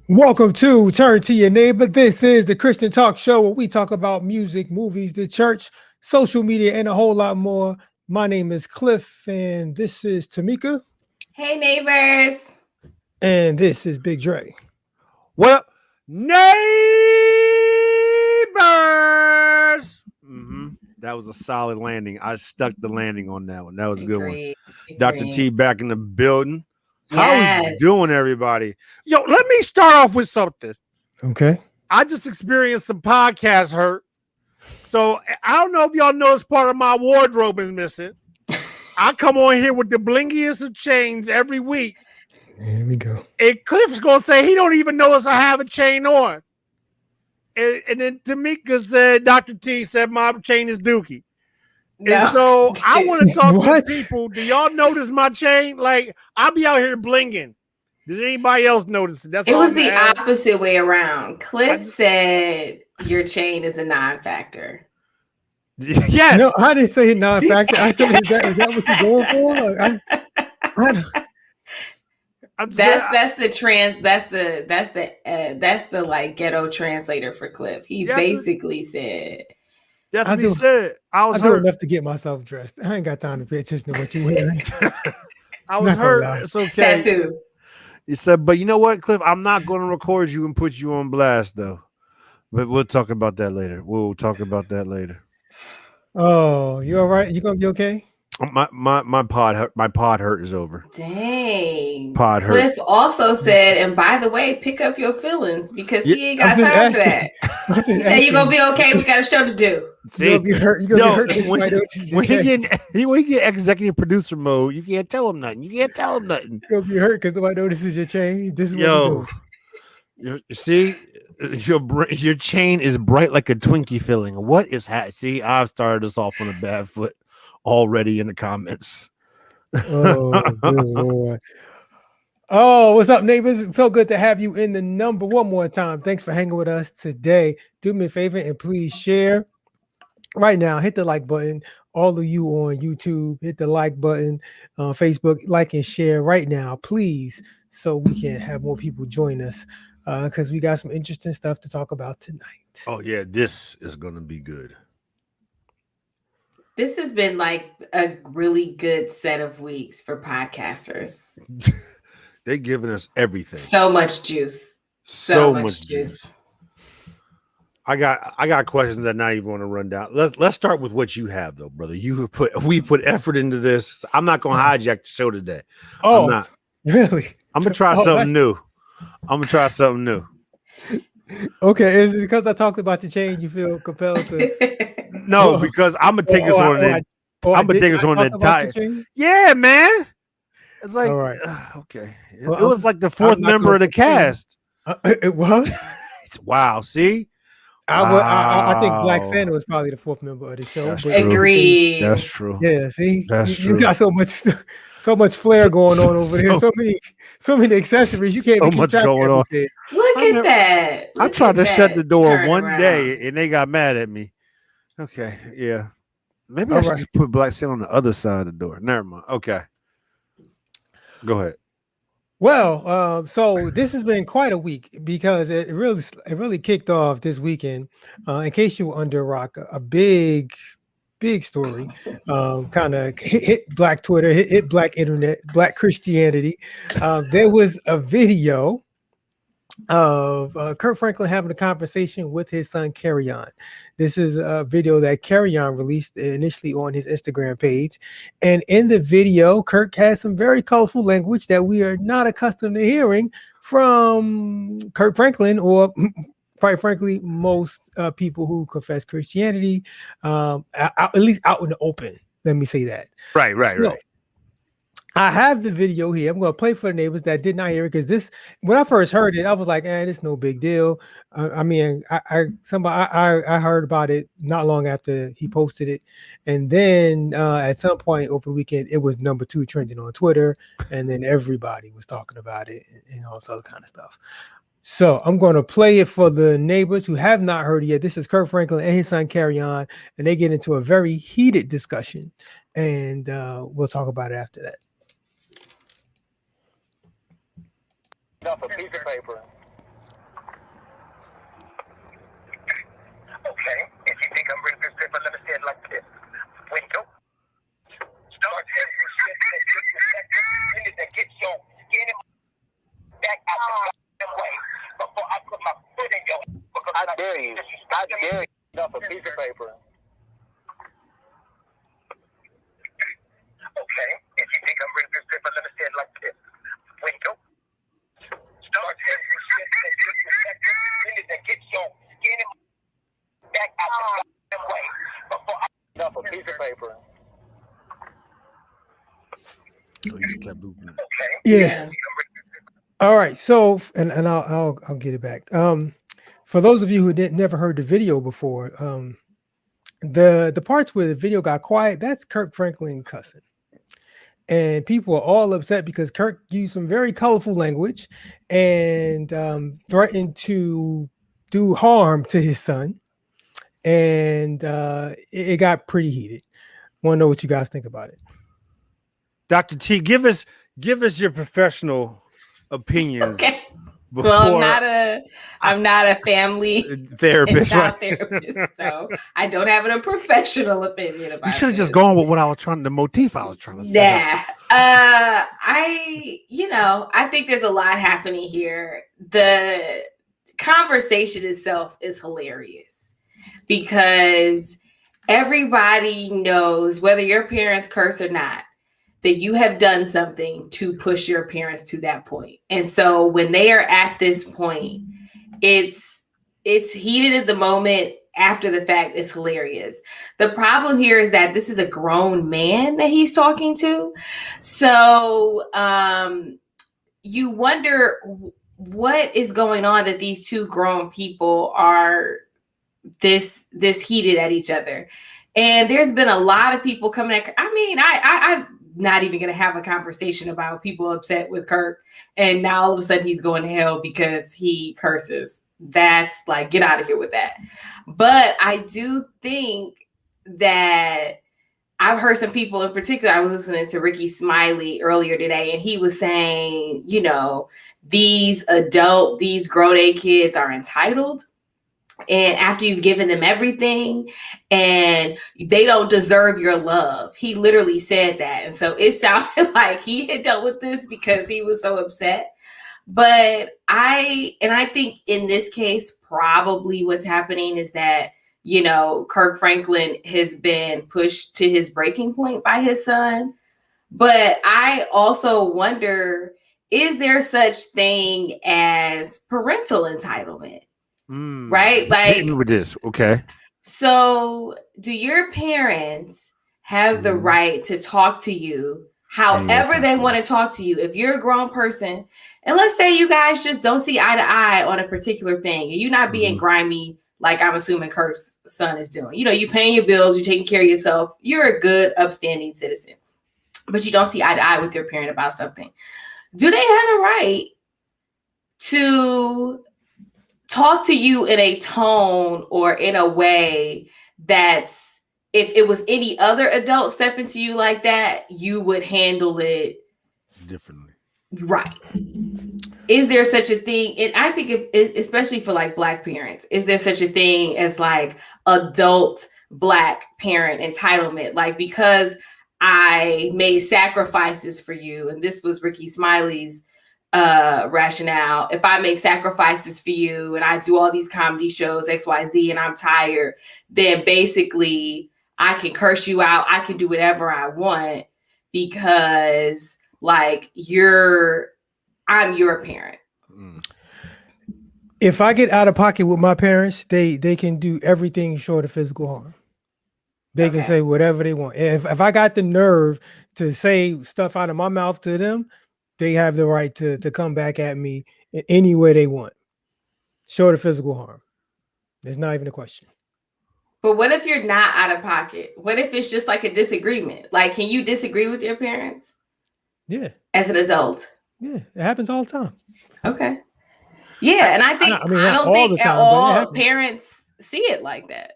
Welcome to Turn to Your Neighbor. This is the Christian Talk Show where we talk about music, movies, the church, social media, and a whole lot more. My name is Cliff, and this is Tamika, Hey, neighbors. and this is Big Dre. Well, neighbors. That was a solid landing. I stuck the landing on that one. That was a good one. Dr. T back in the building. How are you doing, everybody? Yo, let me start off with something. Okay. I just experienced some podcast hurt. So I don't know if y'all noticed part of my wardrobe is missing. I come on here with the blingiest of chains every week. Here we go. And Cliff's going to say he don't even notice I have a chain on. And then Tamika said, Dr. T said my chain is dookie. No. And so I want to talk to people. Do y'all notice my chain? Like, I'll be out here blinging. Does anybody else notice it? It was the opposite way around. Cliff said your chain is a non-factor. Yes. No, I didn't say non-factor. I said, is that what you're going for? That's the like ghetto translator for Cliff. He basically said. That's what he said. I was hurt enough to get myself dressed. I ain't got time to pay attention to what you're wearing. I was hurt. It's okay. That too. He said, but you know what, Cliff? I'm not going to record you and put you on blast, though. But we'll talk about that later. Oh, you all right? You gonna be okay? My pod hurt is over. Dang. Pod hurt. Cliff also said, and by the way, pick up your feelings because he ain't got time for that. He said you're gonna be okay. We got a show to do. See, you're gonna be hurt. When he get executive producer mode, you can't tell him nothing. You're gonna be hurt because nobody notices your chain. This is what you see. Your chain is bright like a Twinkie filling. What is See, I've started us off on a bad foot already in the comments. Oh, good Lord. Oh, what's up, neighbors? It's so good to have you in the number one more time. Thanks for hanging with us today. Do me a favor and please share right now. Hit the like button. All of you on YouTube, hit the like button. Facebook, like and share right now, please, so we can have more people join us because we got some interesting stuff to talk about tonight. Oh, yeah, this is going to be good. This has been like a really good set of weeks for podcasters. They're giving us everything. So much juice. So much juice. I got questions that I not even want to run down. Let's start with what you have though, brother. We put effort into this. I'm not gonna hijack the show today. Oh, I'm not. Really? I'm gonna try something new. Okay, is it because I talked about the chain you feel compelled to? No, because I'm gonna take us on an entire. Yeah, man. It's like okay. It was like the fourth member of the cast. It was. Wow. See, I think Black Santa was probably the fourth member of the show. Agreed. That's true. Yeah. See, that's true. You got so much flair going on over here. So many accessories. You can't so even much keep going on. Look at that. I tried to shut the door one day and they got mad at me. Okay, yeah. Maybe I should just put Black Santa on the other side of the door. Never mind. Okay. Go ahead. Well, so this has been quite a week because it really kicked off this weekend. In case you were under a rock, a big story kind of hit Black Twitter, hit Black internet, Black Christianity. There was a video of Kirk Franklin having a conversation with his son Kerrion. This is a video that Kerrion released initially on his Instagram page, and in the video Kirk has some very colorful language that we are not accustomed to hearing from Kirk Franklin, or quite frankly most people who confess Christianity, at least out in the open. Let me say that. Right. I have the video here. I'm going to play for the neighbors that did not hear it, because when I first heard it, I was like, "This no big deal." I heard about it not long after he posted it, and then at some point over the weekend, it was number 2 trending on Twitter, and then everybody was talking about it and all this other kind of stuff. So I'm going to play it for the neighbors who have not heard it yet. This is Kirk Franklin and his son Kerrion, and they get into a very heated discussion, and we'll talk about it after that. Up a piece of paper. Okay, if you think I'm really good, let me say it like this. When you start getting some shit that gets your skin back out the way before I put my foot in your. I dare you. I dare you. Enough a piece of paper. Okay, if you think I'm really good, let me say it like this. When you start getting some shit that gets your skin back out the way before I enough a piece of paper. So he just kept moving it. Okay. Yeah. All right. So, and I'll get it back. For those of you who never heard the video before, the parts where the video got quiet, that's Kirk Franklin cussing. And people are all upset because Kirk used some very colorful language and threatened to do harm to his son. And it got pretty heated. Want to know what you guys think about it? Dr. T, give us your professional opinions. Okay. Well, I'm not a family therapist, right? Therapist, so I don't have a professional opinion about it. You should have just gone with what I was trying, the motif I was trying to say. Yeah. I think there's a lot happening here. The conversation itself is hilarious because everybody knows, whether your parents curse or not, that you have done something to push your parents to that point. And so when they are at this point, it's heated at the moment. After the fact, it's hilarious. The problem here is that this is a grown man that he's talking to. So you wonder what is going on that these two grown people are this heated at each other. And there's been a lot of people coming at, I'm not even going to have a conversation about people upset with Kirk. And now all of a sudden he's going to hell because he curses. That's like, get out of here with that. But I do think that I've heard some people in particular, I was listening to Ricky Smiley earlier today, and he was saying, these grown-A kids are entitled. And after you've given them everything and they don't deserve your love. He literally said that. And so it sounded like he had dealt with this because he was so upset. But I think in this case, probably what's happening is that, Kirk Franklin has been pushed to his breaking point by his son. But I also wonder, is there such thing as parental entitlement? Right? Like with this. Okay. So do your parents have the right to talk to you however they want to talk to you? If you're a grown person, and let's say you guys just don't see eye to eye on a particular thing, and you're not being grimy, like I'm assuming Kirk's son is doing. You paying your bills, you're taking care of yourself, you're a good, upstanding citizen, but you don't see eye to eye with your parent about something. Do they have a right to talk to you in a tone or in a way that's, if it was any other adult stepping to you like that, you would handle it differently? Right. Is there such a thing? And I think especially for like Black parents, is there such a thing as like adult Black parent entitlement? Like, because I made sacrifices for you, and this was Ricky Smiley's rationale. If I make sacrifices for you and I do all these comedy shows, XYZ, and I'm tired, then basically I can curse you out. I can do whatever I want because like I'm your parent. If I get out of pocket with my parents, they can do everything short of physical harm. They can say whatever they want. If I got the nerve to say stuff out of my mouth to them, they have the right to come back at me in any way they want, short of physical harm. There's not even a question. But what if you're not out of pocket? What if it's just like a disagreement? Like, can you disagree with your parents? Yeah. As an adult? Yeah, it happens all the time. Okay. Yeah, and I think I don't think at all parents see it like that.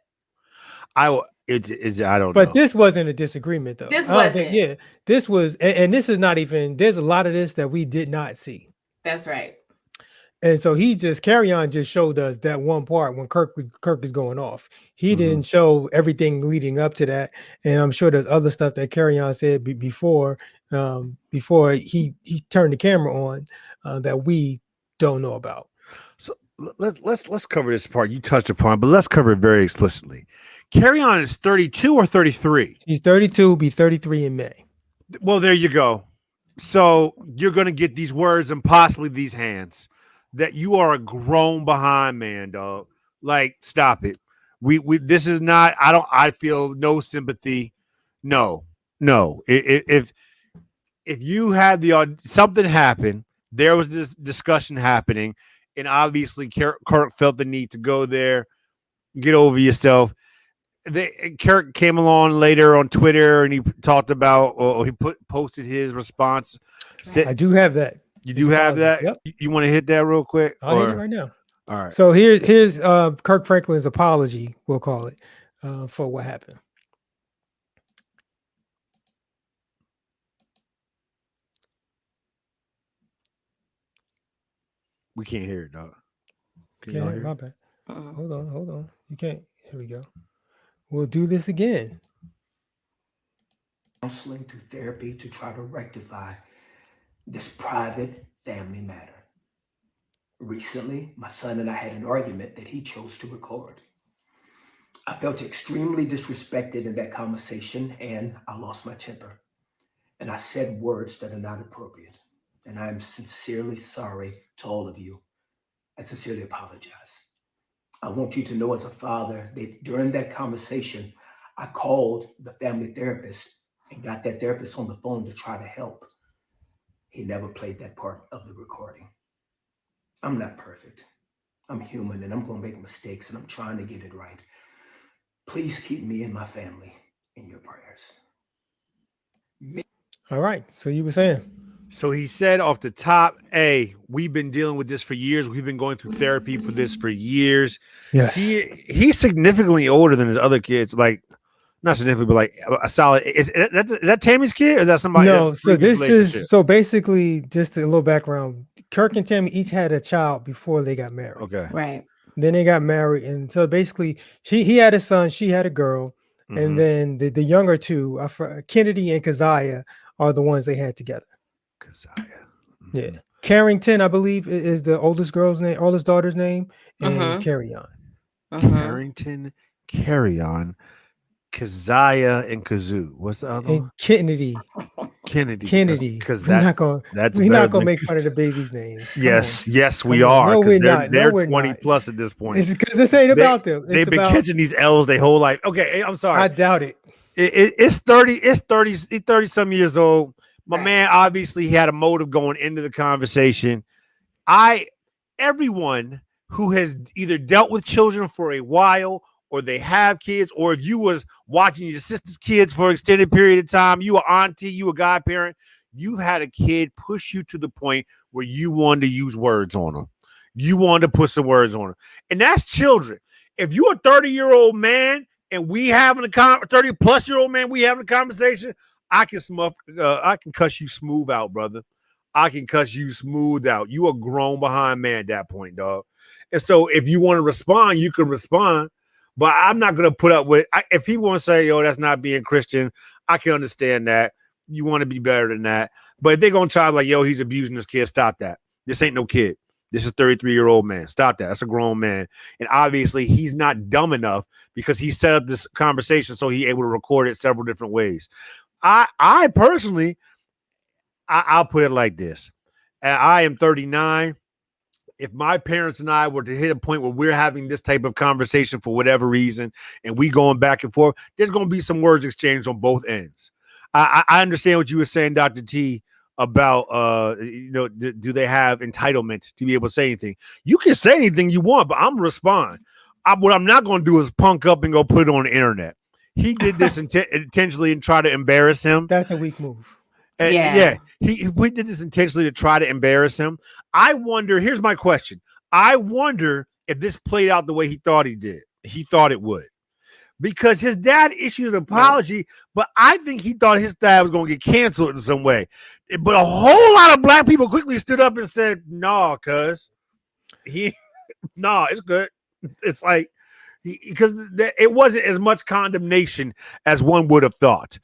I don't know. But this wasn't a disagreement, though. This wasn't. This was, and this is not even. There's a lot of this that we did not see. That's right. And so Kerrion just showed us that one part when Kirk is going off. He didn't show everything leading up to that. And I'm sure there's other stuff that Kerrion said before he turned the camera on that we don't know about. So let's cover this part you touched upon, but let's cover it very explicitly. Kerrion is 32 or 33. He's 32, be 33 in May. Well, there you go. So you're going to get these words and possibly these hands that you are a grown behind man, dog. Like, stop it. We this is not. I feel no sympathy. No. If you had something happen, there was this discussion happening, and obviously Kirk felt the need to go there. Get over yourself. Kirk came along later on Twitter and he talked about, or he posted his response. I do have that. You do have that? Yep. You want to hit that real quick? I'll hit it right now. All right. So here's Kirk Franklin's apology, we'll call it, for what happened. We can't hear it, dog. Can you hear it? My bad. Hold on. You can't. Here we go. We'll do this again. Counseling through therapy to try to rectify this private family matter. Recently, my son and I had an argument that he chose to record. I felt extremely disrespected in that conversation and I lost my temper. And I said words that are not appropriate. And I am sincerely sorry to all of you. I sincerely apologize. I want you to know as a father that during that conversation, I called the family therapist and got that therapist on the phone to try to help. He never played that part of the recording. I'm not perfect. I'm human and I'm going to make mistakes and I'm trying to get it right. Please keep me and my family in your prayers. All right. So you were saying. So he said off the top, hey, we've been dealing with this for years. We've been going through therapy for this for years. Yes. He's significantly older than his other kids. Like, not significantly, but like a solid. Is that Tammy's kid? Or is that somebody? No. So this is basically just a little background. Kirk and Tammy each had a child before they got married. Okay. Right. Then they got married, and so basically, he had a son, she had a girl, and then the younger two, Kennedy and Keziah, are the ones they had together. Keziah. Yeah. Carrington, I believe, is the oldest daughter's name, and Kerrion. Carrington, Kerrion, Keziah, and Kazoo. What's the other one? Kennedy. Because we're not gonna make fun of the baby's name. Yes, we are. No, we're not. They're No, we're 20 not. plus at this point. It's because this ain't about them. They've been catching these L's their whole life. Okay, I'm sorry. I doubt it. It's 30 some years old. My man, obviously, he had a motive going into the conversation. Everyone who has either dealt with children for a while, or they have kids, or if you was watching your sister's kids for an extended period of time, you a auntie, you a godparent, you've had a kid push you to the point where you wanted to use words on them. You wanted to put some words on them. And that's children. If you're a 30-year-old man and we having a 30-plus-year-old man, we having a conversation, I can cuss you smooth out, brother. I can cuss you smooth out. You a grown behind man at that point, dog. And so if you want to respond, you can respond. But I'm not going to put up with, if people want to say, yo, that's not being Christian, I can understand that. You want to be better than that. But if they're going to try like, yo, he's abusing this kid, stop that. This ain't no kid. This is a 33-year-old man. Stop that. That's a grown man. And obviously he's not dumb enough because he set up this conversation so he's able to record it several different ways. I personally, I'll put it like this. I am 39. If my parents and I were to hit a point where we're having this type of conversation for whatever reason, and we going back and forth, there's going to be some words exchanged on both ends. I understand what you were saying, Dr. T, about, do they have entitlement to be able to say anything? You can say anything you want, but I'm going to respond. What I'm not going to do is punk up and go put it on the internet. He did this intentionally and try to embarrass him. That's a weak move. And we did this intentionally to try to embarrass him. I wonder, here's my question. I wonder if this played out the way he thought it would. Because his dad issued an apology, but I think he thought his dad was going to get canceled in some way. But a whole lot of black people quickly stood up and said, no, cuz No, it's good. It's like because it wasn't as much condemnation as one would have thought,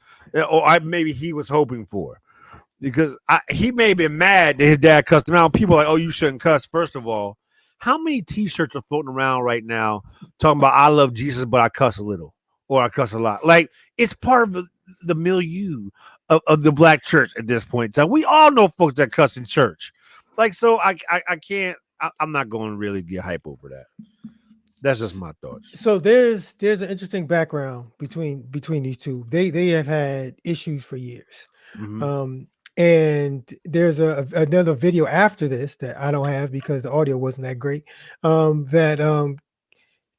or maybe he was hoping for. Because he may have been mad that his dad cussed him out. People are like, oh, you shouldn't cuss. First of all, how many T-shirts are floating around right now talking about I love Jesus, but I cuss a little or I cuss a lot? Like it's part of the milieu of the black church at this point in time. We all know folks that cuss in church. Like, so I can't. I'm not going to really get hype over that. That's just my thoughts. So there's an interesting background between these two. They have had issues for years. Mm-hmm. And there's another video after this that I don't have because the audio wasn't that great. That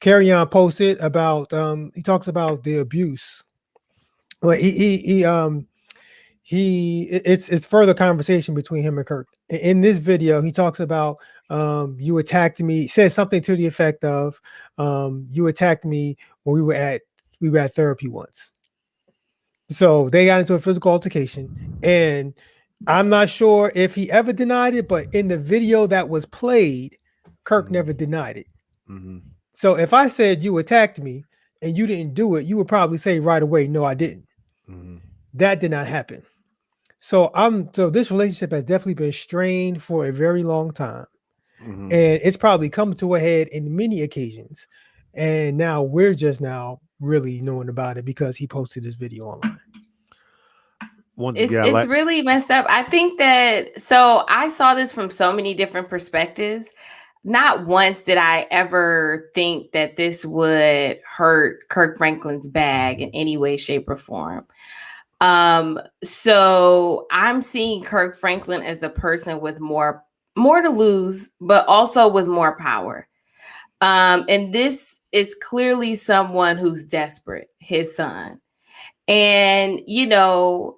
Kerrion posted about. He talks about the abuse. Well, it's further conversation between him and Kirk. In this video, he talks about you attacked me. He says something to the effect of you attacked me when we were at therapy once. So they got into a physical altercation, and I'm not sure if he ever denied it, but in the video that was played, Kirk never denied it. Mm-hmm. So if I said you attacked me and you didn't do it, you would probably say right away, no, I didn't. Mm-hmm. That did not happen. So this relationship has definitely been strained for a very long time. Mm-hmm. And it's probably come to a head in many occasions. And now we're just now really knowing about it because he posted this video online. It's really messed up. I think that, so I saw this from so many different perspectives. Not once did I ever think that this would hurt Kirk Franklin's bag in any way, shape, or form. So I'm seeing Kirk Franklin as the person with more to lose, but also with more power. And this is clearly someone who's desperate, his son. And, you know,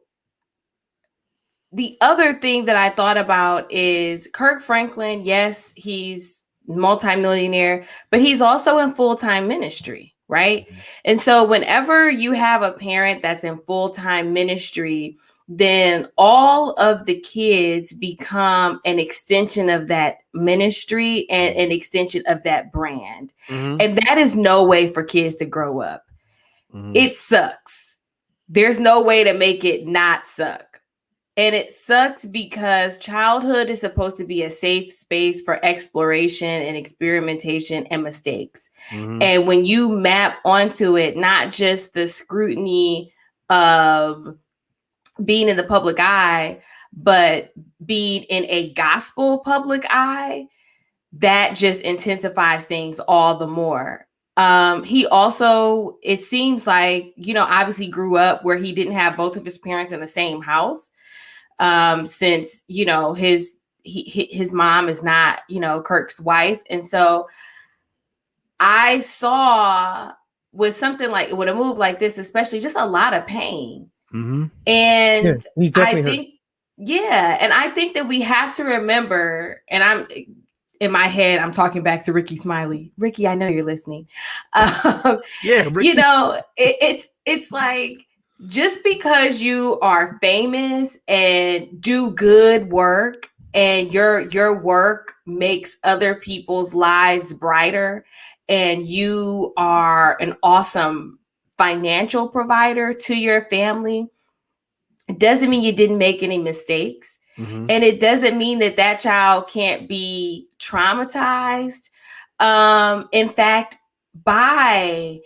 the other thing that I thought about is Kirk Franklin. Yes, he's multimillionaire, but he's also in full-time ministry, right? Mm-hmm. And so whenever you have a parent that's in full-time ministry, then all of the kids become an extension of that ministry and an extension of that brand. Mm-hmm. And that is no way for kids to grow up. Mm-hmm. It sucks. There's no way to make it not suck. And it sucks because childhood is supposed to be a safe space for exploration and experimentation and mistakes. Mm-hmm. And when you map onto it, not just the scrutiny of being in the public eye, but being in a gospel public eye, that just intensifies things all the more. He also, it seems like, you know, obviously grew up where he didn't have both of his parents in the same house. Since, you know, his mom is not, you know, Kirk's wife. And so I saw with a move like this, especially, just a lot of pain. Mm-hmm. And yeah, I think that we have to remember, and I'm in my head, I'm talking back to Ricky Smiley. Ricky, I know you're listening. Yeah, Ricky. You know, it's like, just because you are famous and do good work and your work makes other people's lives brighter and you are an awesome financial provider to your family, it doesn't mean you didn't make any mistakes. Mm-hmm. And it doesn't mean that child can't be traumatized. In fact, by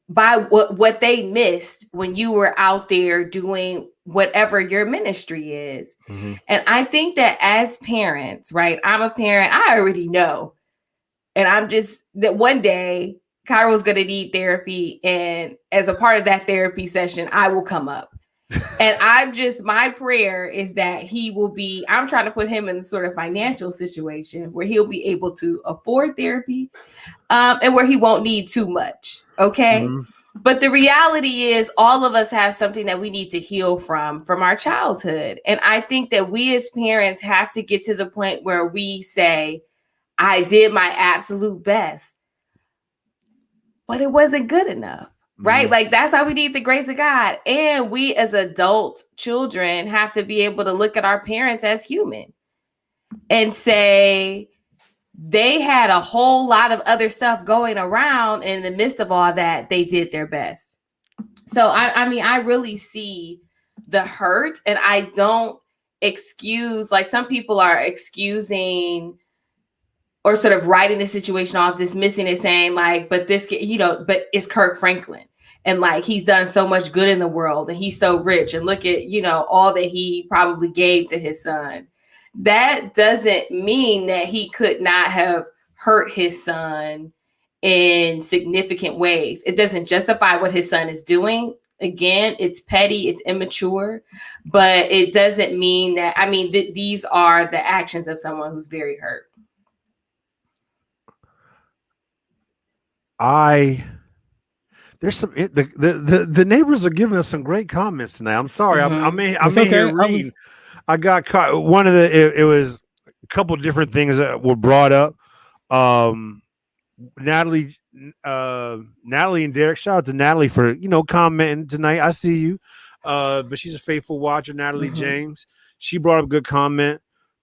what they missed when you were out there doing whatever your ministry is. Mm-hmm. And I think that as parents, right, I'm a parent, I already know. And I'm just that one day Cairo's going to need therapy. And as a part of that therapy session, I will come up. And my prayer is that I'm trying to put him in a sort of financial situation where he'll be able to afford therapy and where he won't need too much. Okay. Mm-hmm. But the reality is all of us have something that we need to heal from our childhood. And I think that we as parents have to get to the point where we say, I did my absolute best, but it wasn't good enough. Right? Mm-hmm. Like, that's how we need the grace of God. And we as adult children have to be able to look at our parents as human and say, they had a whole lot of other stuff going around, and in the midst of all that, they did their best. So I mean, I really see the hurt, and I don't excuse, like some people are excusing or sort of writing the situation off, dismissing it, saying like, but this, but it's Kirk Franklin. And like, he's done so much good in the world and he's so rich, and look at, all that he probably gave to his son. That doesn't mean that he could not have hurt his son in significant ways. It doesn't justify what his son is doing. Again, it's petty, it's immature, but it doesn't mean that, these are the actions of someone who's very hurt. There's some the neighbors are giving us some great comments tonight. I'm sorry, Mm-hmm. I'm in here reading. I got caught. One of it was a couple of different things that were brought up. Natalie and Derek. Shout out to Natalie for commenting tonight. I see you, but she's a faithful watcher. Natalie James. She brought up a good comment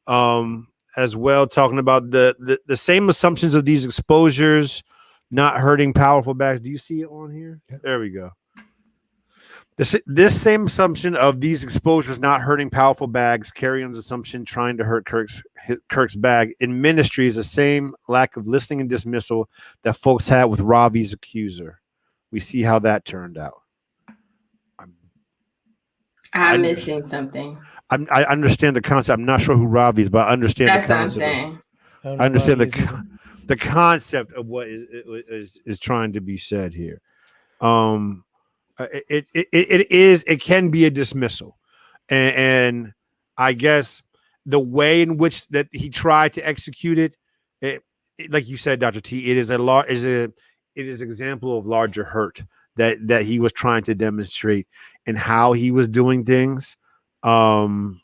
as well, talking about the same assumptions of these exposures not hurting powerful bags. Do you see it on here? There we go. This same assumption of these exposures not hurting powerful bags, Kerrion's assumption trying to hurt Kirk's bag in ministry is the same lack of listening and dismissal that folks had with Ravi's accuser. We see how that turned out. I'm missing something. I understand the concept. I'm not sure who Ravi is, but I understand the concept. What I'm saying. I understand the concept of what is trying to be said here. It can be a dismissal, and I guess the way in which that he tried to execute it, like you said, Dr. T, it is an example of larger hurt that he was trying to demonstrate and how he was doing things. Okay,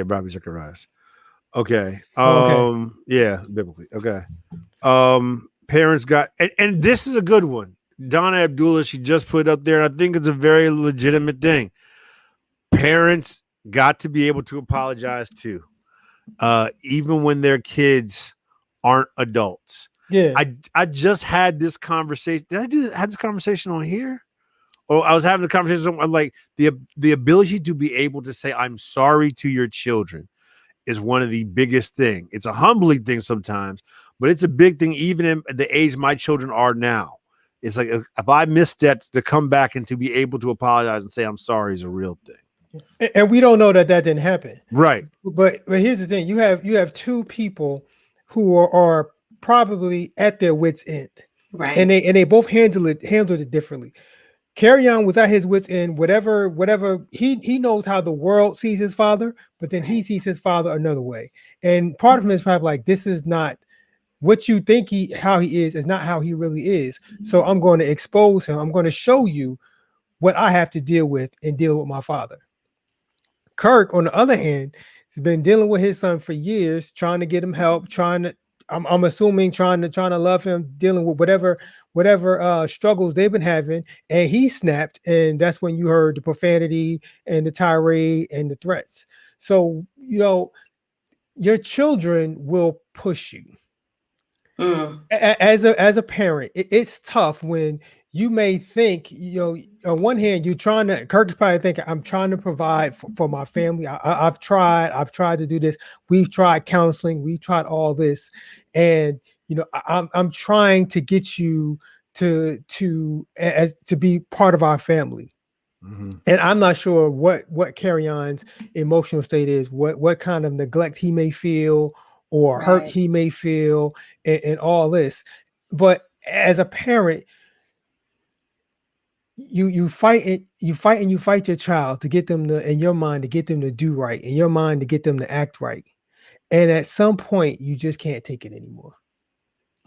Robbie Zacharias. Okay. Yeah, biblically. Okay. Parents got, and this is a good one. Donna Abdullah, she just put up there, and I think it's a very legitimate thing. Parents got to be able to apologize too, even when their kids aren't adults. Yeah. I just had this conversation. Did I have this conversation on here? Or I was having a conversation on like the ability to be able to say, I'm sorry to your children is one of the biggest thing. It's a humbling thing sometimes, but it's a big thing even in the age my children are now. It's like if I misstepped, to come back and to be able to apologize and say I'm sorry is a real thing. And we don't know that didn't happen. Right. But here's the thing. You have two people who are probably at their wits' end. Right. And they both handled it differently. Kerrion was at his wits' end, whatever he knows how the world sees his father, but then he sees his father another way. And part of him is probably like, this is not what you think how he is not how he really is. So I'm going to expose him. I'm going to show you what I have to deal with and deal with my father. Kirk, on the other hand, has been dealing with his son for years, trying to get him help, I'm assuming trying to love him, dealing with whatever struggles they've been having, and he snapped, and that's when you heard the profanity and the tirade and the threats. So your children will push you. As a parent, it's tough when you may think, on one hand, Kirk is probably thinking, I'm trying to provide for my family. I've tried to do this. We've tried counseling. We've tried all this. And, I'm trying to get you to be part of our family. Mm-hmm. And I'm not sure what Kerrion's emotional state is, what kind of neglect he may feel or hurt he may feel and all this. But as a parent, you fight your child to get them in your mind to get them to do right, in your mind to get them to act right. And at some point you just can't take it anymore.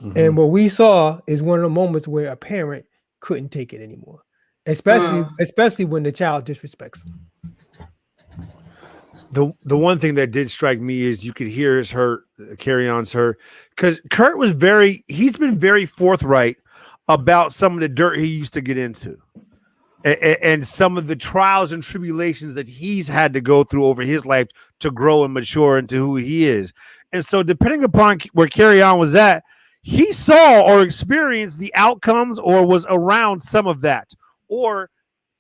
Mm-hmm. And what we saw is one of the moments where a parent couldn't take it anymore, especially when the child disrespects them. The one thing that did strike me is you could hear his hurt, Kerrion's hurt, because Kurt he's been very forthright about some of the dirt he used to get into and some of the trials and tribulations that he's had to go through over his life to grow and mature into who he is. And so depending upon where Kerrion was at, he saw or experienced the outcomes or was around some of that, or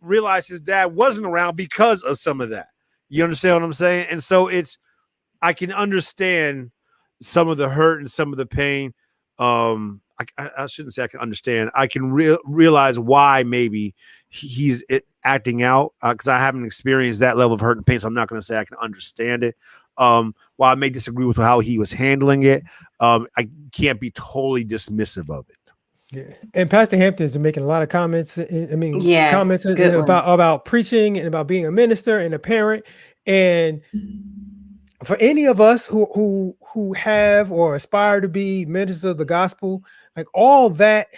realized his dad wasn't around because of some of that. You understand what I'm saying? And so I can understand some of the hurt and some of the pain. I shouldn't say I can understand. I can realize why maybe he's acting out, because I haven't experienced that level of hurt and pain. So I'm not going to say I can understand it. While I may disagree with how he was handling it, I can't be totally dismissive of it. Yeah, and Pastor Hampton's been making a lot of comments. Yes, comments about preaching and about being a minister and a parent. And for any of us who have or aspire to be ministers of the gospel, like all that,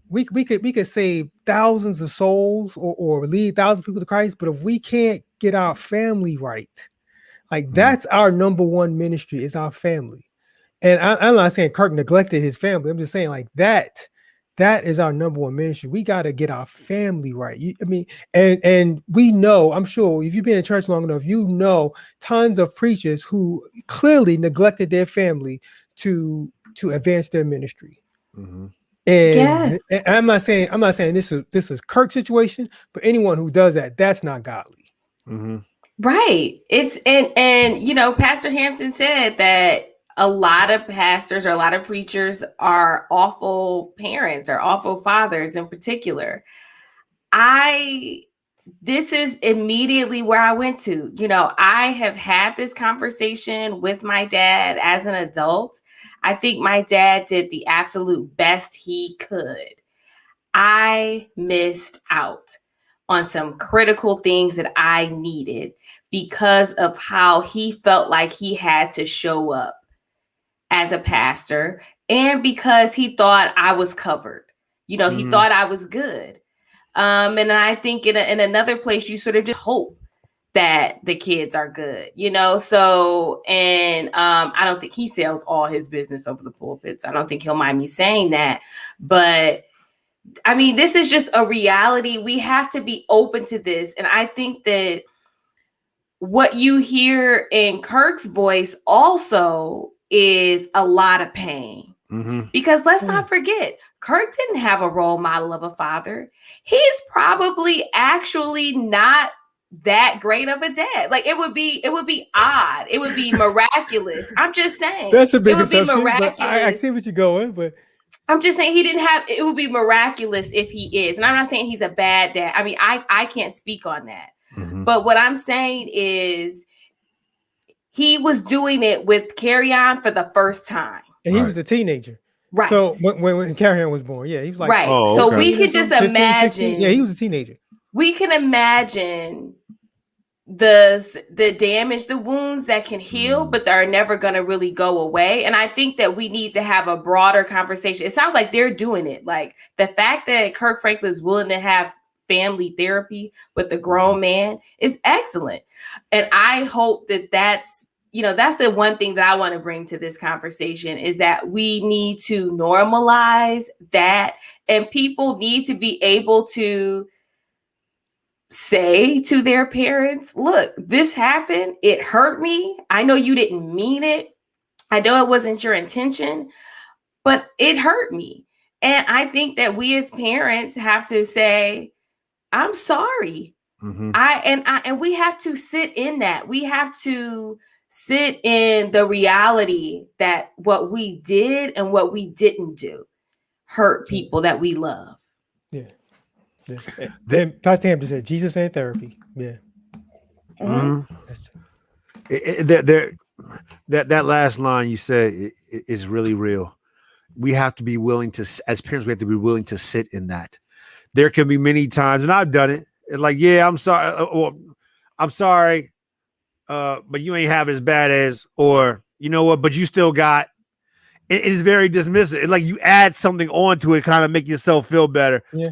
we could save thousands of souls or lead thousands of people to Christ. But if we can't get our family right, like that's our number one ministry, is our family. And I'm not saying Kirk neglected his family. I'm just saying like that is our number one ministry. We got to get our family right. And we know, I'm sure if you've been in church long enough, you know tons of preachers who clearly neglected their family to advance their ministry. Mm-hmm. And I'm not saying this was Kirk's situation, but anyone who does that, that's not godly. Mm-hmm. Right. It's and Pastor Hampton said that a lot of pastors or a lot of preachers are awful parents or awful fathers in particular. This is immediately where I went to. I have had this conversation with my dad as an adult. I think my dad did the absolute best he could. I missed out on some critical things that I needed because of how he felt like he had to show up as a pastor, and because he thought I was covered. He thought I was good. And I think in another place, you sort of just hope that the kids are good, So, and I don't think he sells all his business over the pulpits. I don't think he'll mind me saying that. But I mean, this is just a reality. We have to be open to this. And I think that what you hear in Kirk's voice also is a lot of pain. Mm-hmm. Because let's not forget, Kirk didn't have a role model of a father. He's probably actually not that great of a dad. Like it would be odd. It would be miraculous. I'm just saying. That's a big assumption. But I see what you're going, but I'm just saying it would be miraculous if he is. And I'm not saying he's a bad dad. I mean, I can't speak on that. Mm-hmm. But what I'm saying is he was doing it with Kerrion for the first time. And he was a teenager. Right. So when Kerrion was born, he was like, right. Oh, so we can just 15, imagine. 16. Yeah, he was a teenager. We can imagine the damage, the wounds that can heal, but they're never going to really go away. And I think that we need to have a broader conversation. It sounds like they're doing it. Like the fact that Kirk Franklin is willing to have family therapy with a grown man is excellent. And I hope that that's the one thing that I want to bring to this conversation is that we need to normalize that, and people need to be able to say to their parents, look, this happened. It hurt me. I know you didn't mean it. I know it wasn't your intention, but it hurt me. And I think that we as parents have to say, I'm sorry. Mm-hmm. And we have to sit in that. We have to sit in the reality that what we did and what we didn't do hurt people that we love. Yeah. Then Pastor Hampton said, Jesus ain't therapy. Yeah. Mm-hmm. That last line you said is really real. We have to be willing to, as parents, we have to be willing to sit in that. There can be many times, and I've done it. It's like, yeah, I'm sorry. I'm sorry. But you ain't have as bad as, or you know what, but you still got, it is very dismissive. It's like you add something onto it, kind of make yourself feel better. Yeah.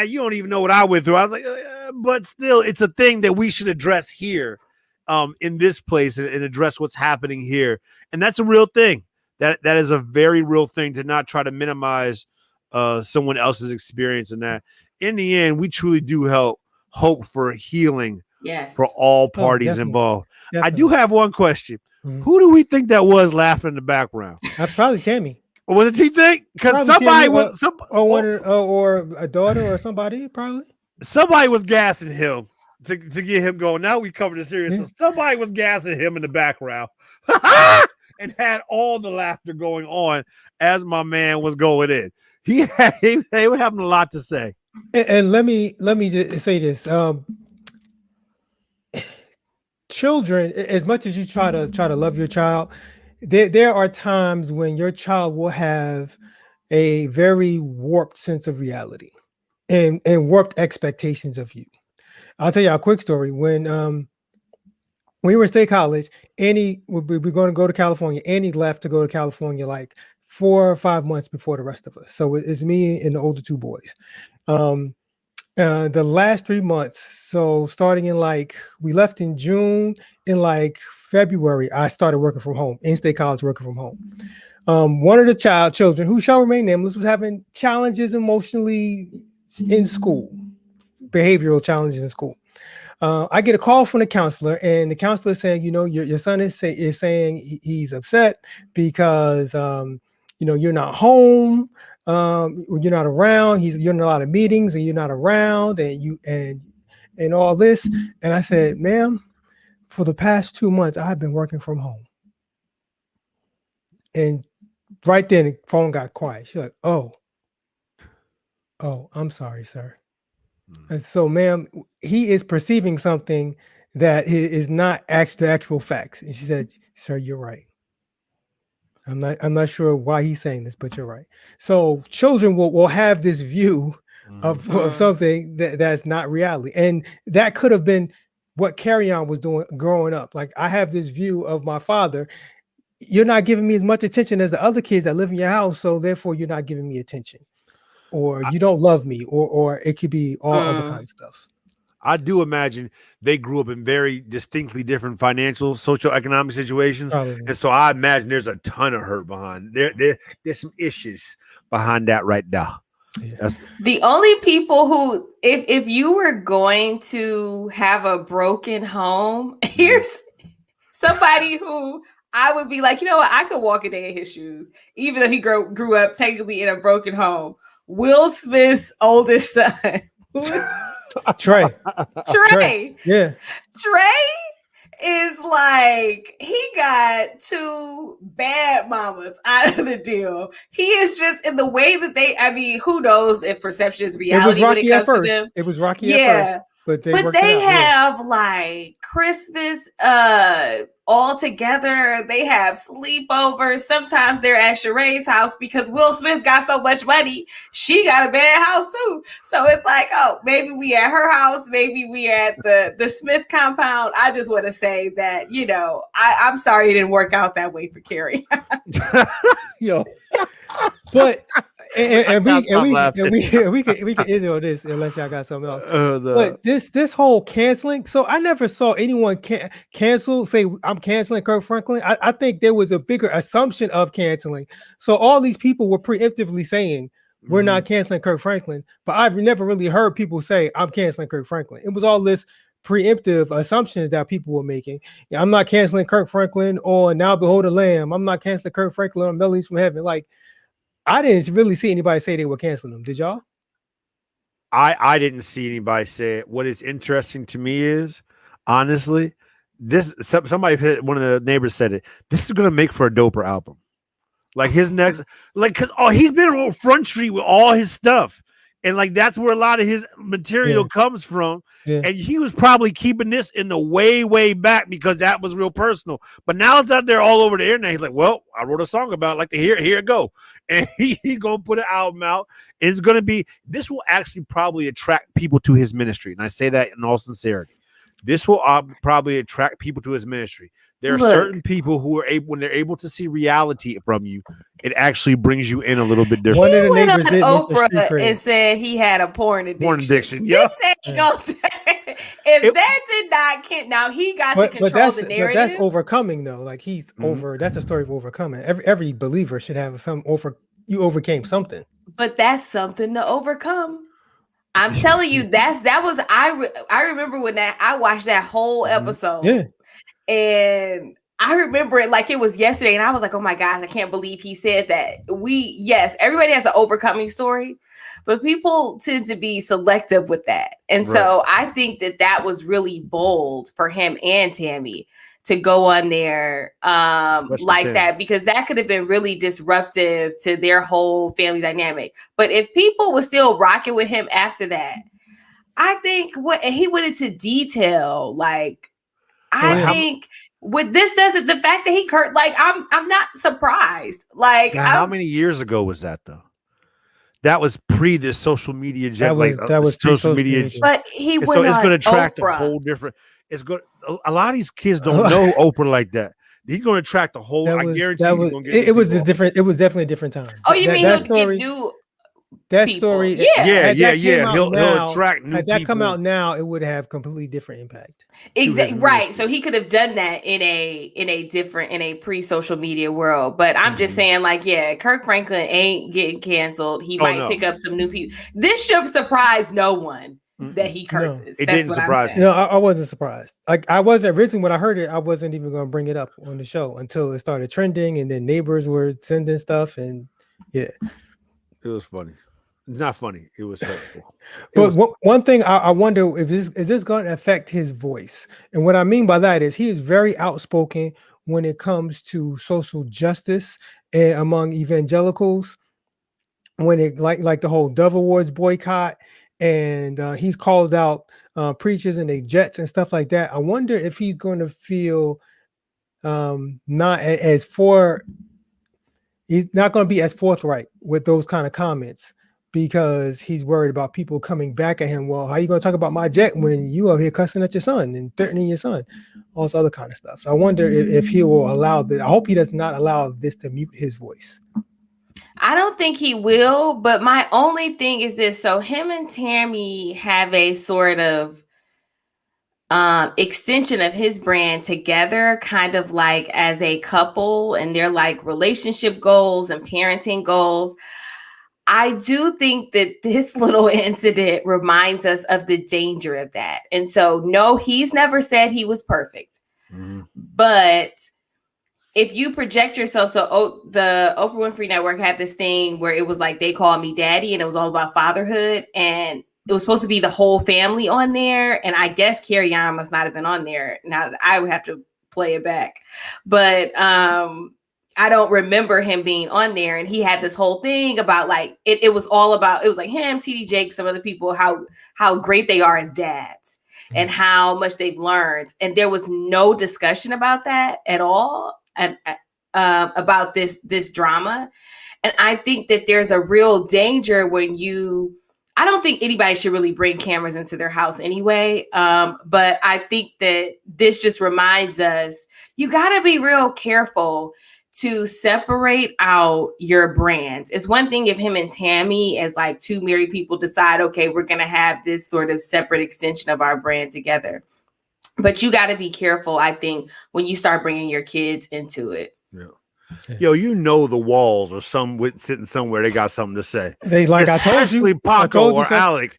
You don't even know what I went through. I was like, but still, it's a thing that we should address here in this place and address what's happening here. And that's a real thing. That is a very real thing, to not try to minimize someone else's experience in that. In the end, we truly do hope for healing for all parties involved. Definitely. I do have one question. Mhm. Who do we think that was laughing in the background? Probably Tammy. Or was it T-Thing? Because Probably somebody Tammy, was or a daughter or somebody probably. somebody was gassing him to get him going. Now we covered the serious Yeah. stuff. Somebody was gassing him in the background and had all the laughter going on as my man was going in. They were having a lot to say. And let me just say this: children, as much as you try to love your child, there are times when your child will have a very warped sense of reality and warped expectations of you. I'll tell you a quick story. When we were in state college, Annie, we're going to go to California. Annie left to go to California like 4 or 5 months before the rest of us. So it's me and the older two boys. The last 3 months, so starting in we left in June, in February, I started working from home, in-state college working from home. One of the children, who shall remain nameless, was having challenges emotionally in school, behavioral challenges in school. I get a call from the counselor, and the counselor is saying, your son is saying he's upset because, you're not home. You're not around. You're in a lot of meetings and you're not around, and all this. And I said, ma'am, for the past 2 months, I've been working from home. And right then the phone got quiet. She's like, oh, I'm sorry, sir. And so, ma'am, he is perceiving something that is not the actual facts. And she said, sir, you're right. I'm not sure why he's saying this, but you're right. So children will have this view of something that's not reality. And that could have been what Kerrion was doing growing up. Like, I have this view of my father. You're not giving me as much attention as the other kids that live in your house, so therefore you're not giving me attention. Or you don't love me, or it could be all other kinds of stuff. I do imagine they grew up in very distinctly different financial, socioeconomic situations. Probably. And so I imagine there's a ton of hurt behind there's some issues behind that right now. Yeah. That's the only people who, if you were going to have a broken home, here's somebody who I would be like, you know what, I could walk a day in his shoes, even though he grew up technically in a broken home. Will Smith's oldest son, who is Trey. Yeah. Trey is like, he got 2 bad mamas out of the deal. He is just in the way that who knows if perception is reality when it comes to them. It was rocky at first. But they have like Christmas all together. They have sleepovers. Sometimes they're at Sheree's house because Will Smith got so much money. She got a bad house too. So it's like, oh, maybe we at her house. Maybe we at the Smith compound. I just want to say that, I'm sorry it didn't work out that way for Kerrion. Yo, but and we can end on this unless y'all got something else. But this whole canceling. So I never saw anyone cancel. Say I'm canceling Kirk Franklin. I think there was a bigger assumption of canceling. So all these people were preemptively saying we're not canceling Kirk Franklin, but I've never really heard people say I'm canceling Kirk Franklin. It was all this preemptive assumptions that people were making. Yeah, I'm not canceling Kirk Franklin or Now Behold the Lamb. I'm not canceling Kirk Franklin on Melodies from Heaven. Like, I didn't really see anybody say they were canceling them. Did y'all? I didn't see anybody say it. What is interesting to me is, honestly, somebody, one of the neighbors said it. This is gonna make for a doper album. Like his next, because he's been on Front Street with all his stuff, and like that's where a lot of his material comes from. Yeah. And he was probably keeping this in the way back because that was real personal. But now it's out there all over the internet. He's like, well, I wrote a song about it. Like, here it go. And he gonna put an album out. And it's gonna be, this will actually probably attract people to his ministry. And I say that in all sincerity. This will probably attract people to his ministry. There are certain people who are able, when they're able to see reality from you, it actually brings you in a little bit different. One of the neighbors did Oprah and said he had a porn addiction. Yeah. If that did not, now he got to control the narrative. But that's overcoming though. Like he's over. That's a story of overcoming. Every believer should have you overcame something. But that's something to overcome. I'm telling you, I remember when I watched that whole episode. Yeah. And I remember it like it was yesterday, and I was like, oh my gosh, I can't believe he said that. Yes, everybody has an overcoming story, but people tend to be selective with that. And so I think that was really bold for him and Tammy to go on there like Tammy. that, because that could have been really disruptive to their whole family dynamic. But if people were still rocking with him after that, I think he went into detail, like, I think with this doesn't, the fact that he like, I'm not surprised. Like, now, how many years ago was that though? That was pre this social media. That was social media. But he went so it's going to attract Oprah. a whole different. It's good. A lot of these kids don't know Oprah like that. He's going to attract a whole. I guarantee it was a different. It was definitely a different time. Oh, you mean that story? Get new that people. Story, yeah. He'll attract new people. Had that come out now, it would have completely different impact. Exactly right. So he could have done that in a pre-social media world. But I'm just saying, like, yeah, Kirk Franklin ain't getting canceled. He might pick up some new people. This should surprise no one that he curses. No, it didn't surprise me. No, I wasn't surprised. Like, I wasn't originally when I heard it, I wasn't even going to bring it up on the show until it started trending, and then neighbors were sending stuff, and yeah, it was funny. Not funny. It was hurtful. One thing I wonder if is this going to affect his voice, and what I mean by that is he is very outspoken when it comes to social justice and among evangelicals. When it like the whole Dove Awards boycott, and he's called out preachers and their jets and stuff like that. I wonder if he's going to feel not as for. He's not going to be as forthright with those kind of comments, because he's worried about people coming back at him. Well, how are you going to talk about my jet when you are here cussing at your son and threatening your son? All this other kind of stuff. So I wonder if he will allow this. I hope he does not allow this to mute his voice. I don't think he will, but my only thing is this. So him and Tammy have a sort of extension of his brand together, kind of like as a couple, and they're like relationship goals and parenting goals. I do think that this little incident reminds us of the danger of that. And so, no, he's never said he was perfect. Mm-hmm. But if you project yourself, so the Oprah Winfrey Network had this thing where it was like, they call me daddy, and it was all about fatherhood. And it was supposed to be the whole family on there. And I guess Kerrion must not have been on there. Now I would have to play it back. But I don't remember him being on there. And he had this whole thing about like, it was all about, it was like him, TD Jakes, some other people, how great they are as dads and how much they've learned. And there was no discussion about that at all, and about this drama. And I think that there's a real danger when I don't think anybody should really bring cameras into their house anyway. But I think that this just reminds us, you got to be real careful to separate out your brands. It's one thing if him and Tammy, as like two married people, decide, okay, we're going to have this sort of separate extension of our brand together. But you got to be careful, I think, when you start bringing your kids into it. Yeah. Yo, the walls are sitting somewhere. They got something to say. They like, especially Paco or Alec.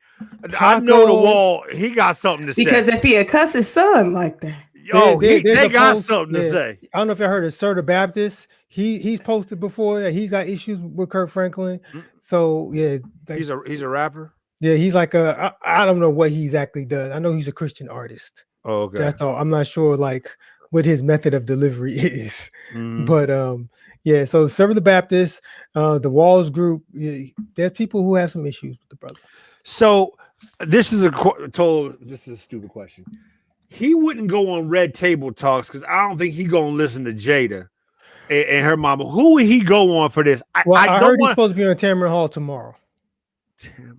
I know the wall. He got something to say. Because if he had cussed his son like that. Yo, they got something to say. I don't know if you heard of Sparta Baptist. He's posted before that he's got issues with Kirk Franklin. So yeah, like, he's a rapper. Yeah, he's like I don't know what he exactly does. I know he's a Christian artist. Oh, okay. That's all. I'm not sure like what his method of delivery is. But yeah, so Serve the Baptist, the Walls group, there's people who have some issues with the brother. So this is a stupid question. He wouldn't go on Red Table Talks because I don't think he gonna listen to Jada and her mama. Who would he go on for this? I heard he's supposed to be on Tamron Hall tomorrow. Tamron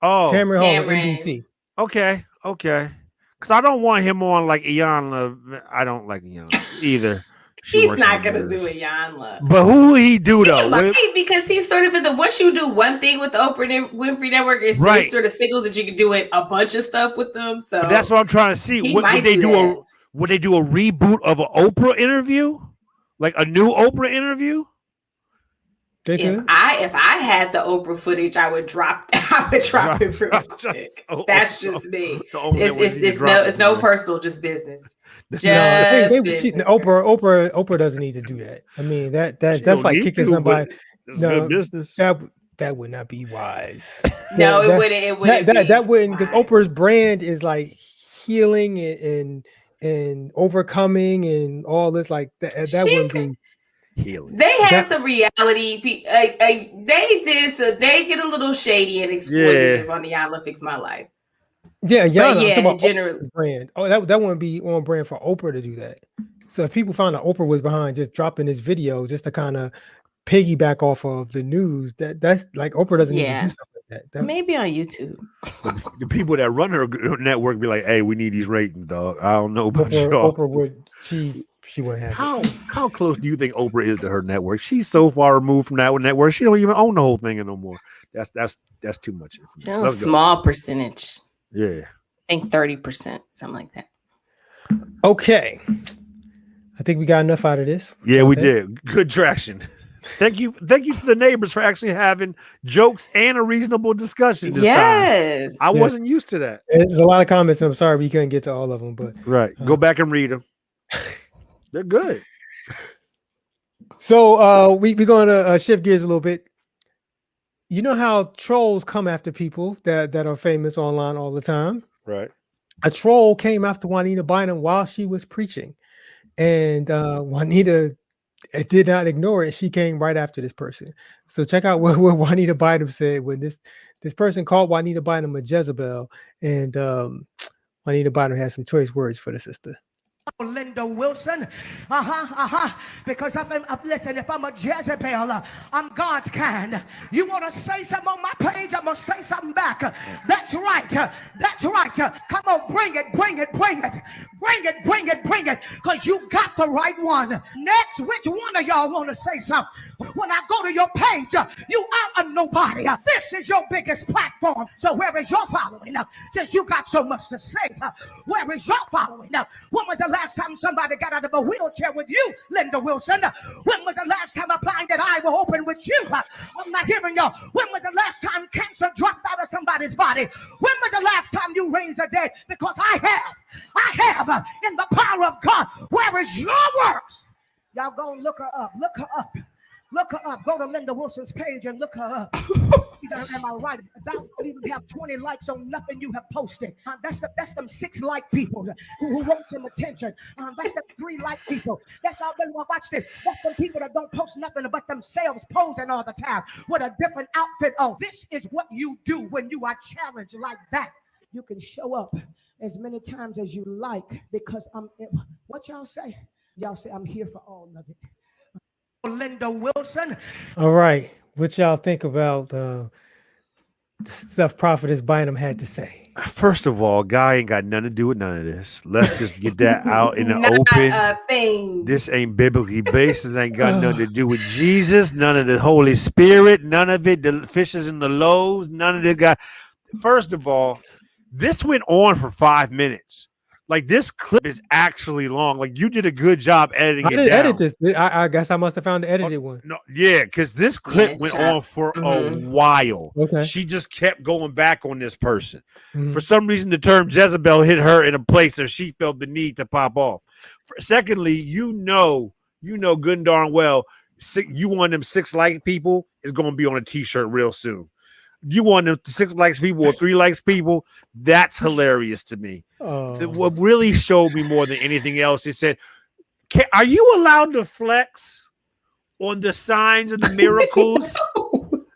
Hall, NBC. Okay. Because I don't want him on like Iyanla. I don't like Iyanla either. He's not gonna do Iyanla. But who will he do though? Because he's sort of once you do one thing with the Oprah Winfrey Network, it sort of signals that you can do a bunch of stuff with them. So but that's what I'm trying to see. Would they do a reboot of an Oprah interview, like a new Oprah interview? If I had the Oprah footage, I would drop it real quick. That's just me. It's no personal, just business. Oprah doesn't need to do that. I mean, that's like kicking somebody. It's good business. That would not be wise. No, it wouldn't. It wouldn't. That wouldn't, because Oprah's brand is like healing and overcoming and all this. Like that wouldn't be healing. They had some reality. They did. So they get a little shady and exploitative on the Yana Fix My Life. Yeah, yeah. Generally, brand. Oh, that wouldn't be on brand for Oprah to do that. So if people found out Oprah was behind just dropping this video just to kind of piggyback off of the news, that's like Oprah doesn't need to do stuff like that. Maybe on YouTube. The people that run her network be like, "Hey, we need these ratings, dog." I don't know about y'all. Oprah would she wouldn't have how close do you think Oprah is to her network? She's so far removed from that network. She don't even own the whole thing no more. That's too much. Small percentage. Yeah, I think 30%, something like that. Okay, I think we got enough out of this. Yeah, we did. Good traction. Thank you to the neighbors for actually having jokes and a reasonable discussion this time. I wasn't used to that. There's a lot of comments. I'm sorry we couldn't get to all of them, but go back and read them. They're good. So we're going to shift gears a little bit. You know how trolls come after people that are famous online all the time? Right. A troll came after Juanita Bynum while she was preaching, and Juanita did not ignore it. She came right after this person. So check out what Juanita Bynum said when this person called Juanita Bynum a Jezebel, and Juanita Bynum has some choice words for the sister. Linda Wilson, because listen, if I'm a Jezebel, I'm God's kind. You want to say something on my page, I'm going to say something back. That's right. Come on, bring it, because you got the right one. Next, which one of y'all want to say something? When I go to your page, you are a nobody. This is your biggest platform. So where is your following? Since you got so much to say, where is your following? When was the last time somebody got out of a wheelchair with you, Linda Wilson? When was the last time a blinded eye will open with you? I'm not hearing y'all. When was the last time cancer dropped out of somebody's body? When was the last time you raised the dead? Because I have in the power of God. Where is your works? Y'all go and look her up. Go to Linda Wilson's page and look her up. Am I right? That don't even have 20 likes on nothing you have posted. That's them 6 like people who want some attention. That's the 3 like people. That's all they want. Watch this. That's them people that don't post nothing but themselves posing all the time with a different outfit on. This is what you do when you are challenged like that. You can show up as many times as you like because what y'all say? Y'all say I'm here for all of it. Linda Wilson. All right. What y'all think about the stuff Prophetess Bynum had to say? First of all, guy ain't got nothing to do with none of this. Let's just get that out in the open. A thing. This ain't biblically based. This ain't got nothing to do with Jesus. None of the Holy Spirit. None of it. The fishes and the loaves. None of it got. First of all, this went on for 5 minutes. Like, this clip is actually long. Like, you did a good job editing it down. I didn't edit this. I guess I must have found the edited one. No, yeah, because this clip went on for a while. Okay. She just kept going back on this person. For some reason, the term Jezebel hit her in a place that she felt the need to pop off. Secondly, you know good and darn well, you one of them 6 like people is going to be on a t-shirt real soon. You want them 6 likes people or 3 likes people? That's hilarious to me. What really showed me more than anything else is said, are you allowed to flex on the signs and the miracles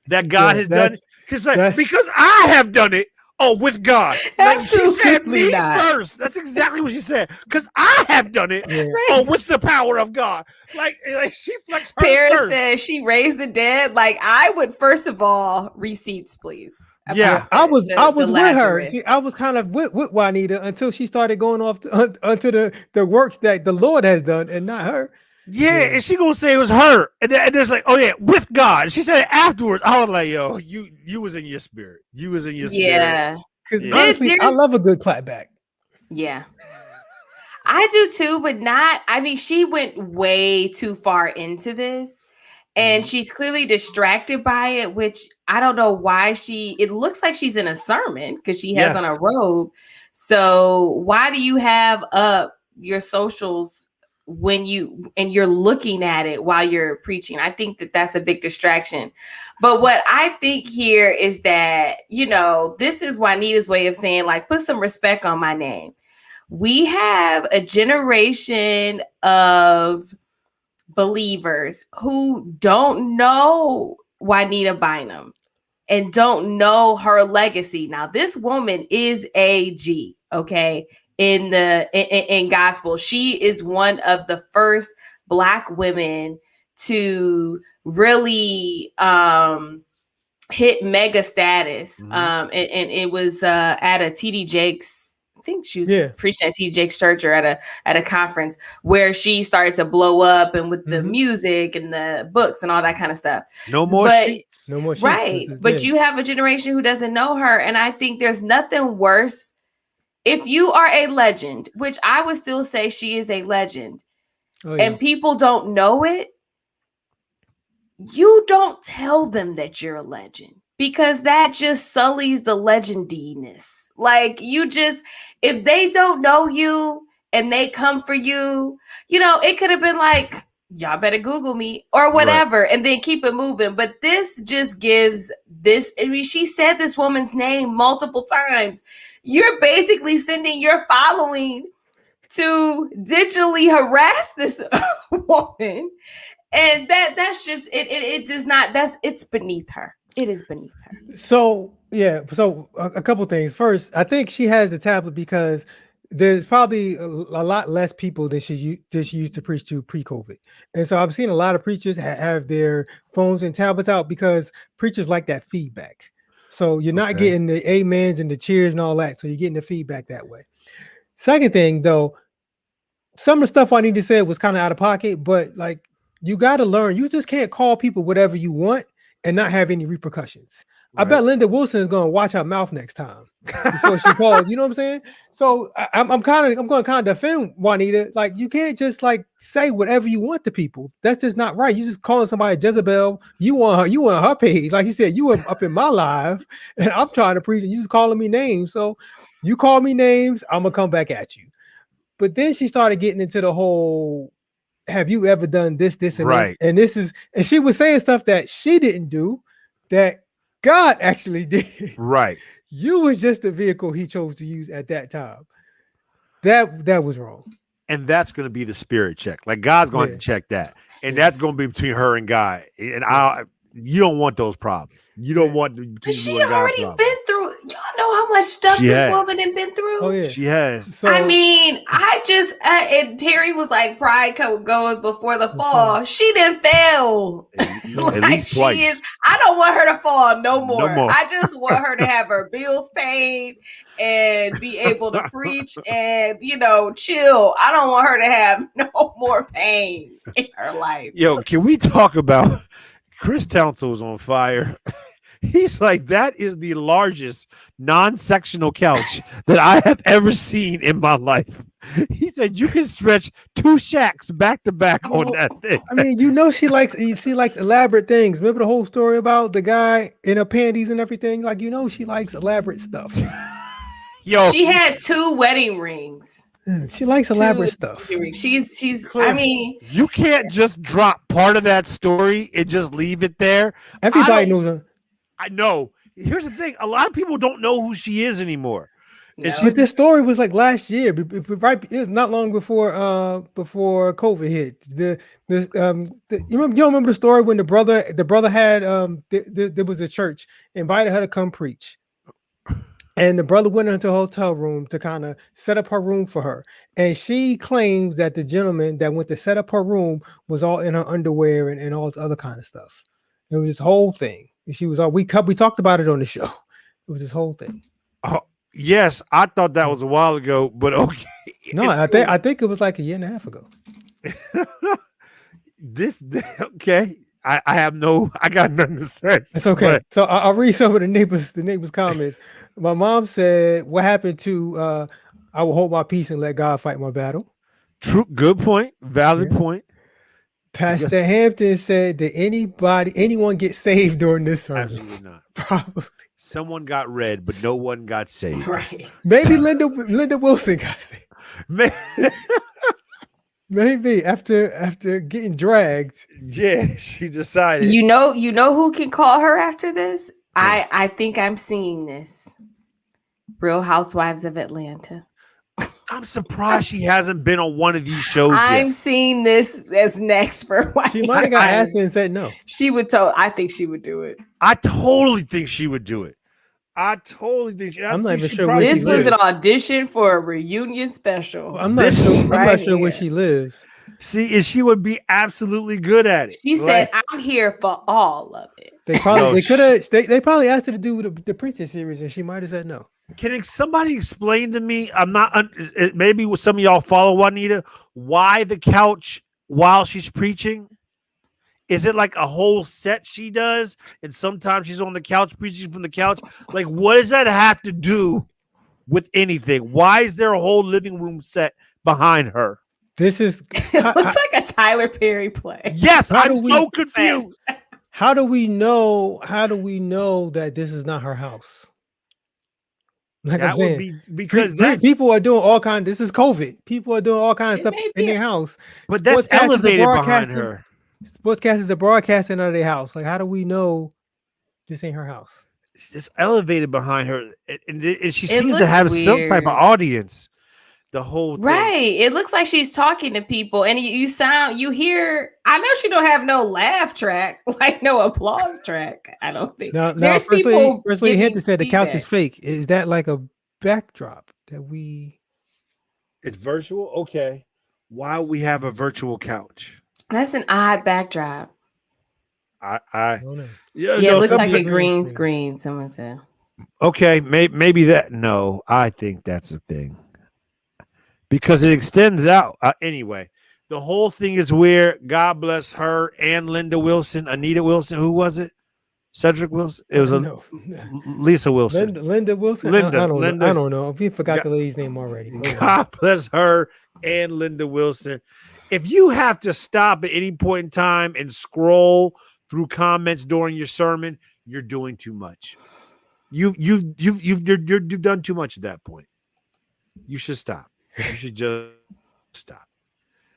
that God has done? Because I have done it. Oh, with God. Like she said me first. That's exactly what she said. Because I have done it. Yeah. Oh, with the power of God. Like she flexed her Paris first. says she raised the dead. Like, I would, first of all, receipts, please. Yeah, I was with her. See, I was kind of with Juanita until she started going off onto the works that the Lord has done and not her. Yeah, and she gonna say it was her, and it's like, oh yeah, with God. She said it afterwards. I was like, yo, you was in your spirit. You was in your spirit. Yeah, because honestly, I love a good clapback. Yeah, I do too, but not. I mean, she went way too far into this, and she's clearly distracted by it, which I don't know why it looks like she's in a sermon because she has on a robe. So why do you have up your socials when you're looking at it while you're preaching. I think that that's a big distraction. But what I think here is that, this is Juanita's way of saying, like, put some respect on my name. We have a generation of believers who don't know Juanita Bynum and don't know her legacy. Now, this woman is a G, okay? In gospel, she is one of the first Black women to really hit mega status. And it was at a TD Jakes. I think she was preaching at TD Jakes church or at a conference where she started to blow up, and with the music and the books and all that kind of stuff. No more sheets. Right. But you have a generation who doesn't know her. And I think there's nothing worse. If you are a legend, which I would still say she is a legend, and people don't know it, you don't tell them that you're a legend, because that just sullies the legendiness. Like, if they don't know you and they come for you, it could have been like, y'all better Google me or whatever, and then keep it moving. But this just gives this. I mean, she said this woman's name multiple times. You're basically sending your following to digitally harass this woman. And that's just it does not, it's beneath her. It is beneath her. So a couple things. First, I think she has the tablet because there's probably a lot less people than she used to preach to pre-COVID. And so I've seen a lot of preachers have their phones and tablets out because preachers like that feedback. So you're not getting the amens and the cheers and all that. So you're getting the feedback that way. Second thing, though, some of the stuff I need to say was kind of out of pocket, but like, you got to learn. You just can't call people whatever you want and not have any repercussions. Right. I bet Linda Wilson is going to watch her mouth next time before she calls. You know what I'm saying? So I'm going to kind of defend Juanita. Like, you can't just like say whatever you want to people. That's just not right. You just calling somebody Jezebel. You on her page. Like you said, you were up in my live and I'm trying to preach and you just calling me names. So you call me names, I'm going to come back at you. But then she started getting into the whole, have you ever done this, and this? And she was saying stuff that she didn't do, that God actually did. Right. You was just the vehicle he chose to use at that time. That was wrong. And that's going to be the spirit check. Like, God's going to check that. And that's going to be between her and God. And you don't want those problems. You don't want between she you and God already problems. been through. Y'all know how much stuff this woman has been through. Oh yeah, she has. So, I mean, and Terry was like, pride goes before the fall. She didn't fail. At least twice. I don't want her to fall no more. I just want her to have her bills paid and be able to preach and chill. I don't want her to have no more pain in her life. Yo, can we talk about Chris Townsend's on fire? He's like, that is the largest non-sectional couch that I have ever seen in my life. He said you can stretch 2 shacks back to back on that thing. I mean, she likes elaborate things. Remember the whole story about the guy in her panties and everything? Like, she likes elaborate stuff. Yo, she had 2 wedding rings. She likes elaborate stuff. She's Cliff, I mean, you can't just drop part of that story and just leave it there. Everybody knows her. I know. Here's the thing. A lot of people don't know who she is anymore. No. But this story was like last year, right? It was not long before COVID hit. You remember the story when the brother had there was a church, invited her to come preach. And the brother went into a hotel room to kind of set up her room for her. And she claims that the gentleman that went to set up her room was all in her underwear and all this other kind of stuff. It was this whole thing. And she was all, we talked about it on the show. It was this whole thing. Oh, yes, I thought that was a while ago, but okay. No, I think it was like a year and a half ago. Okay. I got nothing to say. It's okay. But, so I'll read some of the neighbors' comments. My mom said, what happened to I will hold my peace and let God fight my battle? True, good point. Valid point. Pastor Hampton said, did anyone get saved during this sermon? Absolutely not. Probably. Someone got read, but no one got saved. Right. Maybe Linda Wilson got saved. Maybe after getting dragged. Yeah, she decided. You know who can call her after this? I think I'm seeing this. Real Housewives of Atlanta. I'm surprised she hasn't been on one of these shows I'm yet. seeing this as next for White. She might have got asked and said no. She would I think she would do it. I totally think she would do it. I totally think she. I'm not think even she sure probably where This she was an lives. audition for a reunion special. I'm not This sure. I'm right not sure where here. she lives. See, and she would be absolutely good at it. She said, "I'm here for all of it." They probably No, they could have they probably asked her to do the Princess series, and she might have said no. Can somebody explain to me? I'm not. Maybe with some of y'all follow Juanita. Why the couch while she's preaching? Is it like a whole set she does, and sometimes she's on the couch preaching from the couch? Like, what does that have to do with anything? Why is there a whole living room set behind her? This is It looks like a Tyler Perry play. Yes, How I'm do we- so confused. how do we know that this is not her house? Like That I'm would saying, be because that's people are doing all kinds. This is COVID. People are doing all kinds of It stuff may in be. their house. but that's Sportscasters are elevated behind broadcasting- her. Sportscasters are broadcasting out of their house. Like, how do we know this ain't her house? It's elevated behind her, and she It seems to looks have some type of weird. audience. The whole thing. Right. It looks like she's talking to people, and you hear. I know she don't have no laugh track, like no applause track. I don't think. Now, There's first lady, people first lady giving Hampton said the couch is feedback. fake. Is that like a backdrop that we? It's virtual. Okay, why we have a virtual couch? That's an odd backdrop. I don't know. Yeah, it no, looks some like a people- green screen. Someone said. Okay, maybe that. No, I think that's a thing because it extends out. Anyway, the whole thing is weird. God bless her and Linda Wilson, Anita Wilson. Who was it? Cedric Wilson. It was No. Lisa Wilson. Linda Wilson. Linda, I don't Linda. know. I don't know. We forgot God- the lady's name already. Go on. God bless her and Linda Wilson. If you have to stop at any point in time and scroll through comments during your sermon, you're doing too much. You've done too much at that point. You should stop. You should just stop.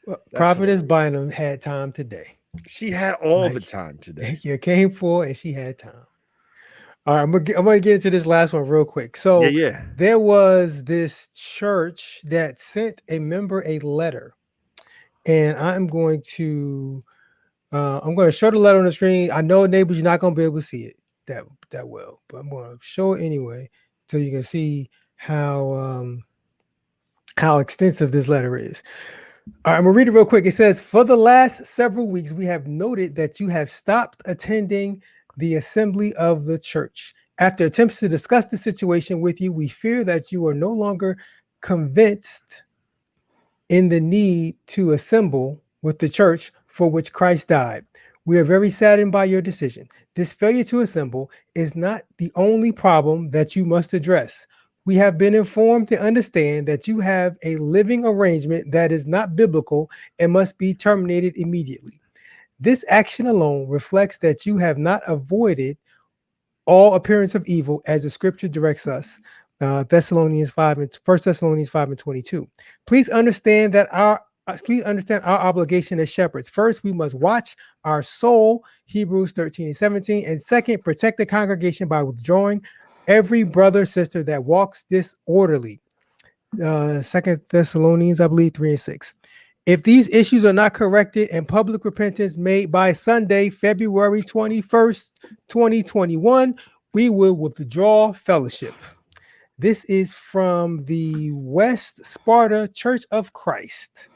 Well, That's Prophetess Bynum had time today. She had all the Like- time today. You came for and she had time. All right, I'm gonna get into this last one real quick. So Yeah. there was this church that sent a member a letter, and I'm going to show the letter on the screen. I know, neighbors, you're not gonna be able to see it that well, but I'm going to show it anyway so you can see how extensive this letter is. All right, I'm gonna read it real quick. It says, "For the last several weeks, we have noted that you have stopped attending the assembly of the church. After attempts to discuss the situation with you, we fear that you are no longer convinced in the need to assemble with the church for which Christ died. We are very saddened by your decision. This failure to assemble is not the only problem that you must address. We have been informed to understand that you have a living arrangement that is not biblical and must be terminated immediately. This action alone reflects that you have not avoided all appearance of evil as the scripture directs us. 1 Thessalonians 5 and 22. Please understand our obligation as shepherds. First, we must watch our soul, Hebrews 13 and 17. And second, protect the congregation by withdrawing every brother, sister that walks disorderly. 2 Thessalonians, I believe, 3 and 6. If these issues are not corrected and public repentance made by Sunday, February 21st, 2021, we will withdraw fellowship." This is from the West Sparta Church of Christ.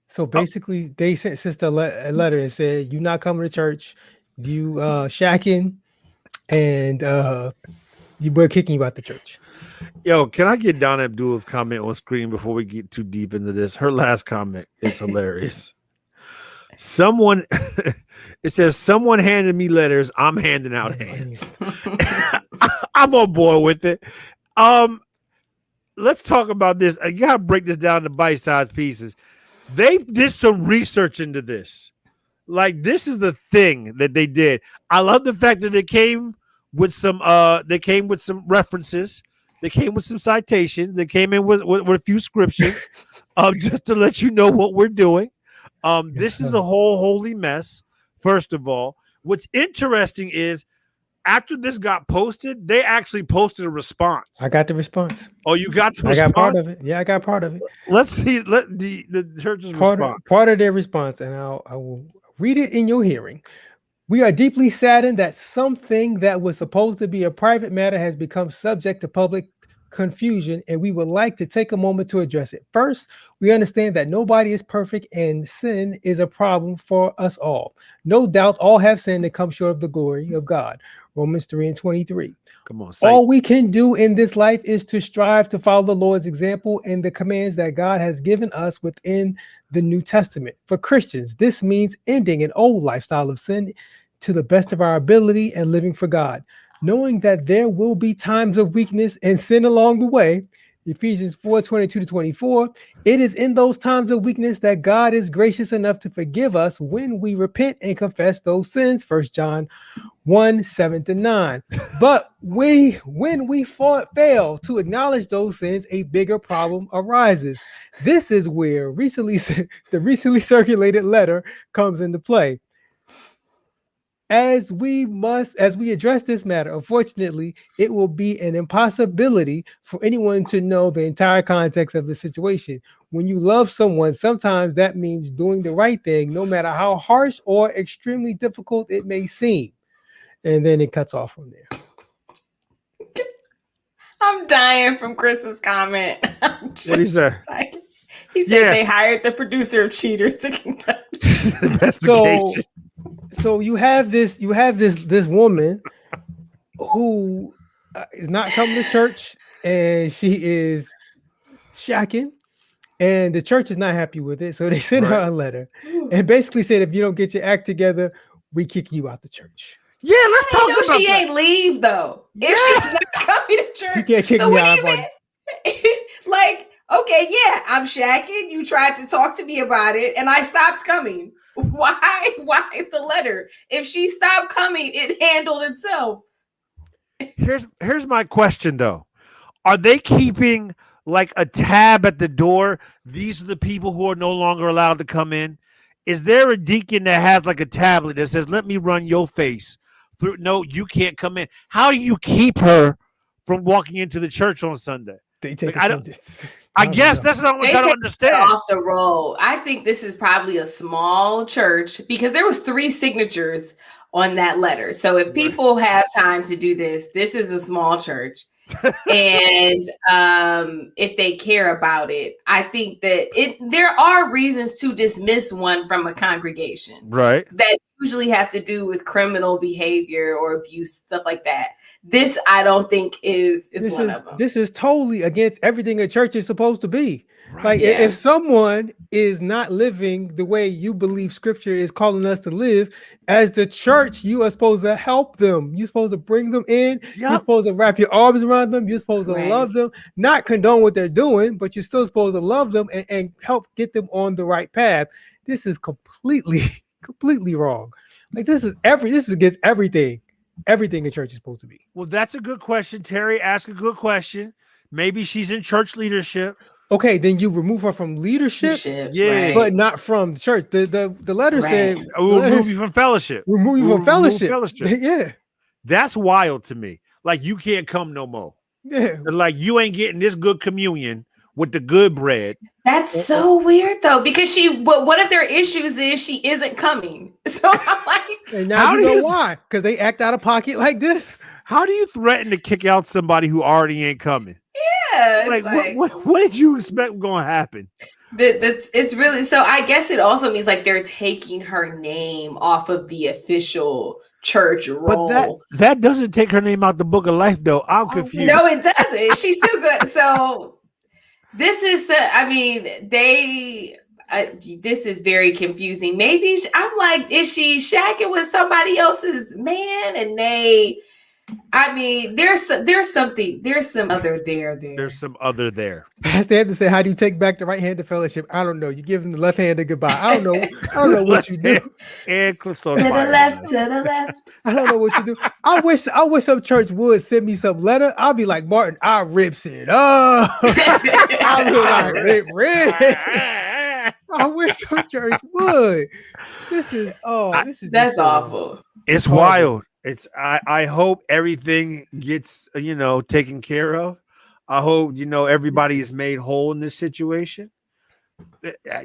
So basically, they sent sister a letter and said, "You're not coming to church. You shacking, and we're kicking you out the church." Yo, can I get Donna Abdullah's comment on screen before we get too deep into this? Her last comment is hilarious. Someone, it says, "Someone handed me letters. I'm handing out hands." I'm on board with it. Let's talk about this. You gotta break this down to bite-sized pieces. They did some research into this. Like, this is the thing that they did. I love the fact that they came with some references They came with some citations. They came in with a few scriptures, just to let you know what we're doing. This is a whole holy mess. First of all, what's interesting is after this got posted, they actually posted a response. I got the response. Oh, you got the response? I got part of it. Yeah, I got part of it. Let's see. Let the church's response. Part of their response, and I will read it in your hearing. We are deeply saddened that something that was supposed to be a private matter has become subject to public confusion, and we would like to take a moment to address it. First, we understand that nobody is perfect and sin is a problem for us all. No doubt all have sinned and come short of the glory of God. Romans 3:23. Come on, all we can do in this life is to strive to follow the Lord's example and the commands that God has given us within the New Testament. For Christians, this means ending an old lifestyle of sin to the best of our ability and living for God, knowing that there will be times of weakness and sin along the way. Ephesians 4:22-24. It is in those times of weakness that God is gracious enough to forgive us when we repent and confess those sins. 1 John 1:7-9. But when we fail to acknowledge those sins, a bigger problem arises. This is where the recently circulated letter comes into play. As we address this matter, unfortunately, it will be an impossibility for anyone to know the entire context of the situation. When you love someone, sometimes that means doing the right thing, no matter how harsh or extremely difficult it may seem. And then it cuts off from there. I'm dying from Chris's comment. What did he say? He said they hired the producer of Cheaters to conduct the investigation. So you have this woman who is not coming to church, and she is shacking, and the church is not happy with it. So they sent her a letter and basically said, if you don't get your act together, we kick you out the church. Yeah, let's talk about she ain't leave though. Yeah. If she's not coming to church, you can't kick me out. Like, okay, yeah, I'm shacking. You tried to talk to me about it, and I stopped coming. Why the letter? If she stopped coming, it handled itself. Here's my question though. Are they keeping like a tab at the door? These are the people who are no longer allowed to come in. Is there a deacon that has like a tablet that says, let me run your face through? No, you can't come in. How do you keep her from walking into the church on Sunday? They take I guess that's not what I'm trying to understand. Off the roll. I think this is probably a small church because there was 3 signatures on that letter. So if people have time to do this, this is a small church. And if they care about it, I think that there are reasons to dismiss one from a congregation, right? That usually have to do with criminal behavior or abuse, stuff like that. This, I don't think is one of them. This is totally against everything a church is supposed to be. Right. Like if someone is not living the way you believe Scripture is calling us to live, as the church, you are supposed to help them. You're supposed to bring them in. Yep. You're supposed to wrap your arms around them. You're supposed to love them, not condone what they're doing, but you're still supposed to love them and help get them on the right path. This is completely wrong. Like this is against everything a church is supposed to be. Well, that's a good question. Terry asked a good question. Maybe she's in church leadership. Okay, then you remove her from leadership, yeah, but not from the church. The letter said we'll remove you from fellowship. Remove you from fellowship. Yeah, that's wild to me. Like you can't come no more. Yeah, like you ain't getting this good communion with the good bread. That's so weird though, because one of their issues is she isn't coming. So I'm like, and now you know why? Because they act out of pocket like this. How do you threaten to kick out somebody who already ain't coming? Yeah, like what did you expect was going to happen? It's really, so I guess it also means like they're taking her name off of the official church roll. But that doesn't take her name out the book of life though. I'm confused. No, it doesn't. She's still good. So this is, this is very confusing. Maybe I'm like, is she shacking with somebody else's man and they I mean, there's some other there. There's some other there. They had to say, how do you take back the right-handed fellowship? I don't know. You give them the left-handed goodbye. I don't know what you do. And Cliff's on To the fire. left, to the left. I don't know what you do. I wish some church would send me some letter. I'll be like, Martin, I rips it up. I'll be like, rip. I wish some church would. That's awful. It's wild. I hope everything gets taken care of. I hope everybody is made whole in this situation.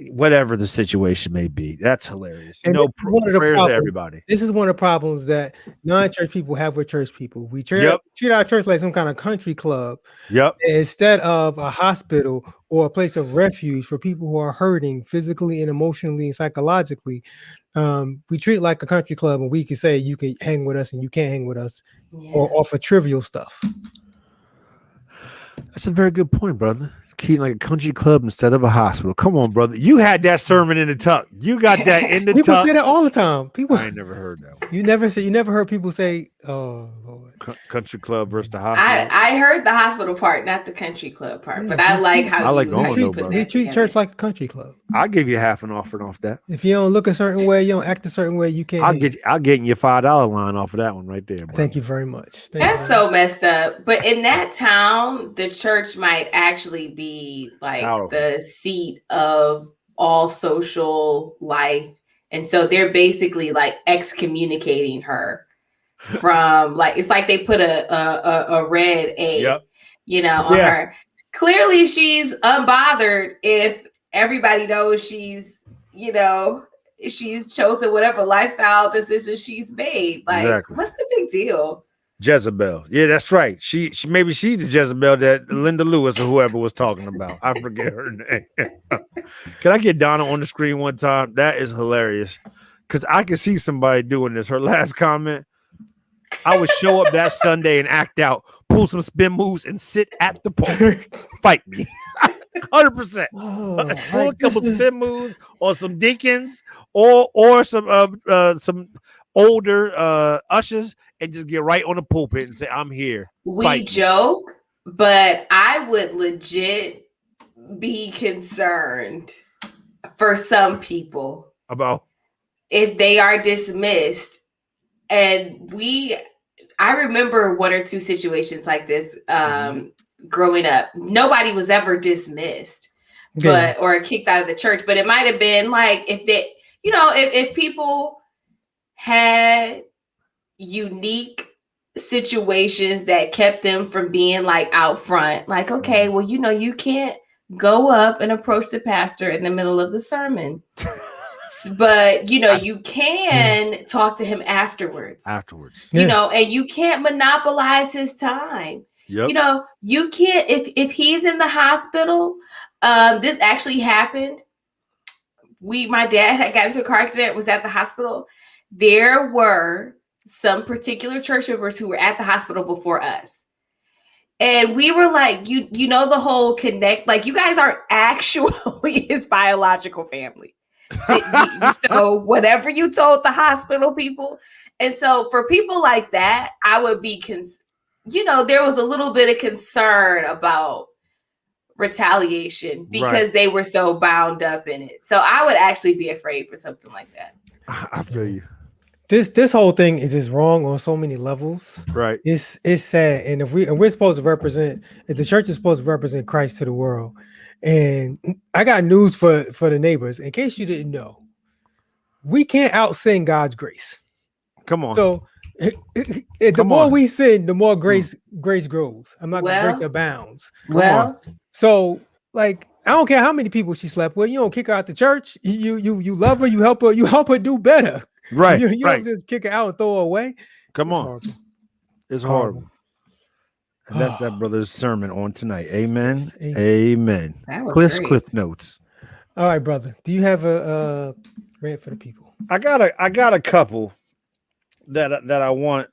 Whatever the situation may be. That's hilarious. And Prayers to problems, everybody. this is one of the problems that non-church people have with church people. We treat our church like some kind of country club. Yep. Instead of a hospital or a place of refuge for people who are hurting physically and emotionally and psychologically. We treat it like a country club, and we can say you can hang with us and you can't hang with us, or offer trivial stuff. That's a very good point, brother. Keep like a country club instead of a hospital. Come on, brother. You had that sermon in the tuck. You got that in the tuck. People say that all the time. I ain't never heard that one. You never heard people say, "Oh, Lord." Country club versus the hospital. I heard the hospital part, not the country club part. But I like how we treat church like a country club. I'll give you half an offering off that. If you don't look a certain way, you don't act a certain way, you can't. I'll get in your $5 line off of that one right there. Bro. Thank you very much. That's so messed up. But in that town, the church might actually be like the seat of all social life, and so they're basically like excommunicating her from it's like they put a red A, on her. Clearly, she's unbothered if everybody knows she's chosen whatever lifestyle decision she's made. What's the big deal? Jezebel. Yeah, that's right. She maybe she's the Jezebel that Linda Lewis or whoever was talking about. I forget her name. Can I get Donna on the screen one time? That is hilarious. Because I can see somebody doing this. Her last comment. I would show up that Sunday and act out, pull some spin moves, and sit at the pole. Fight me. 100%. Pull a couple spin moves or some deacons or some older ushers and just get right on the pulpit and say, I'm here. We joke, but I would legit be concerned for some people about if they are dismissed. And I remember one or two situations like this growing up. Nobody was ever dismissed, or kicked out of the church. But it might have been like if people had unique situations that kept them from being like out front. Like, okay, well, you can't go up and approach the pastor in the middle of the sermon. But you can talk to him afterwards, and you can't monopolize his time. Yep. You can't if he's in the hospital. This actually happened. My dad had gotten into a car accident, was at the hospital. There were some particular church members who were at the hospital before us. And we were like, the whole connect, like you guys aren't actually his biological family. So whatever you told the hospital people. And so for people like that, I would be, there was a little bit of concern about retaliation because they were so bound up in it. So I would actually be afraid for something like that. I feel you. This whole thing is just wrong on so many levels. Right. It's sad. And we're supposed to represent, if the church is supposed to represent Christ to the world. And I got news for the neighbors. In case you didn't know, we can't out-sin God's grace. Come on. So the more we sin, the more grace grows. I'm not grace abounds. So like I don't care how many people she slept with. You don't kick her out the church. You love her. You help her do better. Right. You don't just kick her out and throw her away. Come on. It's horrible. And that's that brother's sermon on tonight. Amen. Amen. Cliff notes. All right, brother. Do you have a rant for the people? I got a couple that I want.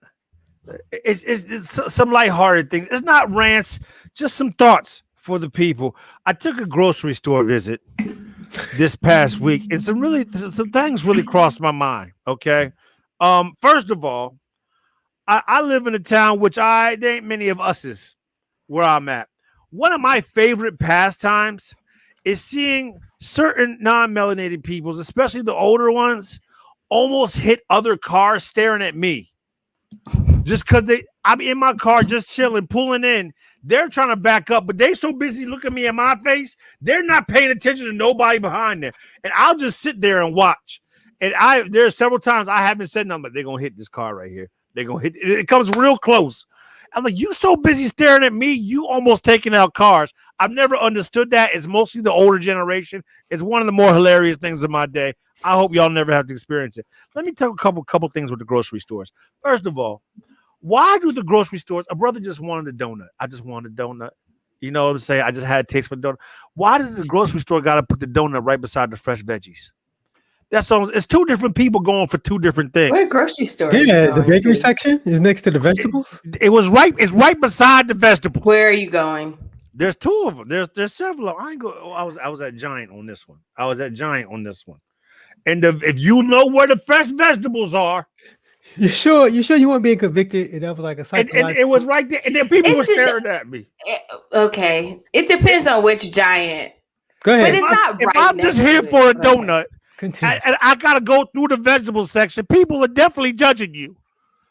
It's some lighthearted things. It's not rants, just some thoughts for the people. I took a grocery store visit this past week, and some things really crossed my mind. Okay. First of all, I live in a town which there ain't many of us's where I'm at. One of my favorite pastimes is seeing certain non-melanated peoples, especially the older ones, almost hit other cars staring at me. Just because I'm in my car just chilling, pulling in. They're trying to back up, but they so busy looking me in my face, they're not paying attention to nobody behind them. And I'll just sit there and watch. And there's several times I haven't said nothing, but they're gonna hit this car right here. They're gonna hit it comes real close. I'm like, you so busy staring at me, you almost taking out cars. I've never understood that. It's mostly the older generation. It's one of the more hilarious things of my day. I hope y'all never have to experience it. Let me tell a couple things with the grocery stores. First of all, why do the grocery stores? A brother just wanted a donut. I just wanted a donut. You know what I'm saying? I just had a taste for the donut. Why does the grocery store got to put the donut right beside the fresh veggies? It's two different people going for two different things. What grocery store? Yeah, the bakery section is next to the vegetables. It's right beside the vegetables. Where are you going? There's two of them. There's several. I was at Giant on this one. And if you know where the fresh vegetables are, You sure you weren't being convicted? And that was like a psychological. and it was right there, and then people were staring at me. Okay, it depends on which Giant. Go ahead. But it's not If right. I'm just here for a donut, Continue. and I gotta go through the vegetable section, people are definitely judging you.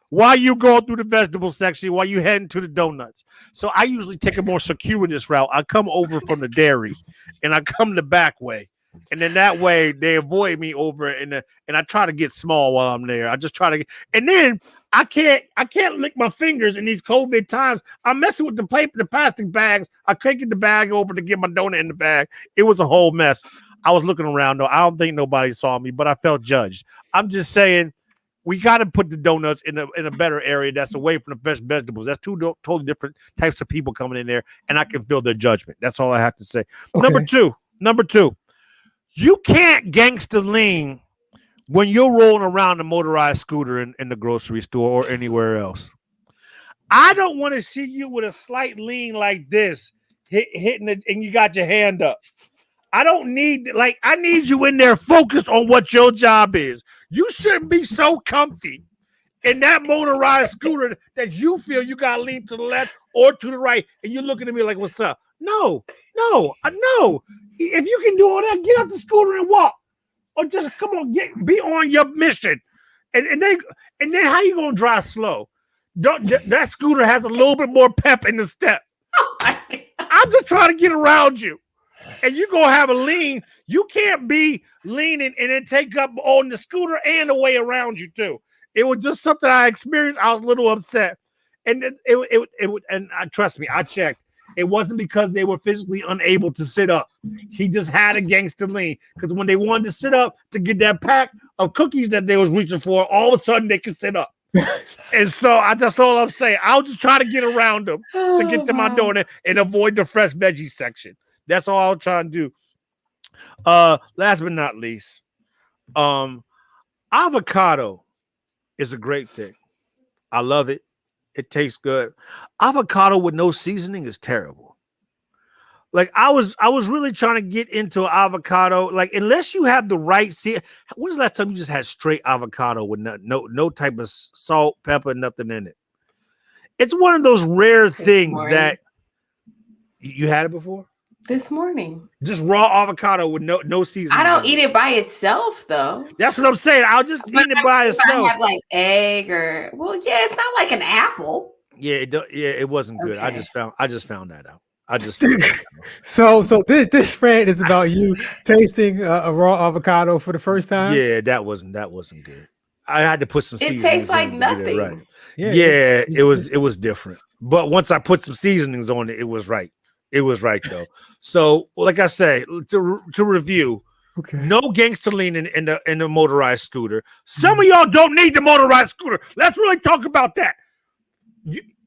Why you going through the vegetable section while you heading to the donuts? So I usually take a more circuitous route. I come over from the dairy, and I come the back way, and then that way they avoid me over it, and I try to get small while I'm there. I just try to, and then I can't lick my fingers in these COVID times. I'm messing with the plastic bags. I couldn't get the bag open to get my donut in the bag. It was a whole mess. I was looking around though. I don't think nobody saw me, but I felt judged. I'm just saying. We got to put the donuts in a better area that's away from the fresh vegetables. That's two totally different types of people coming in there, and I can feel their judgment. That's all I have to say. Okay. Number two, you can't gangster lean when you're rolling around a motorized scooter in the grocery store or anywhere else. I don't want to see you with a slight lean like this, hitting it, and you got your hand up. I need you in there focused on what your job is. You shouldn't be so comfy in that motorized scooter that you feel you got to lean to the left or to the right, and you're looking at me like, what's up? No. If you can do all that, get out the scooter and walk. Or just come on, be on your mission. And then how you going to drive slow? That scooter has a little bit more pep in the step. I'm just trying to get around you. And you're going to have a lean. You can't be leaning and then take up on the scooter and the way around you, too. It was just something I experienced. I was a little upset. And trust me, I checked. It wasn't because they were physically unable to sit up. He just had a gangster lean. Because when they wanted to sit up to get that pack of cookies that they was reaching for, all of a sudden they could sit up. And so that's all I'm saying. I'll just try to get around them to get to my donut and avoid the fresh veggie section. That's all I'll try and do. Last but not least, avocado is a great thing. I love it. It tastes good. Avocado with no seasoning is terrible. Like I was really trying to get into avocado. Like unless you have the right when's the last time you just had straight avocado with no type of salt, pepper, nothing in it? It's one of those rare things that you had it before. This morning. Just raw avocado with no seasoning. I don't eat it by itself though. That's what I'm saying. I'll just eat it by itself. I have like egg or it's not like an apple. Yeah, it wasn't good. Okay. I just found that out. So this friend is about you tasting a raw avocado for the first time. Yeah, that wasn't good. I had to put some seasonings. It tastes like nothing. Right. Yeah, it was different. But once I put some seasonings on it, it was right. It was right though. So, like I say, to review, no gangster lean in the motorized scooter. Some of y'all don't need the motorized scooter. Let's really talk about that.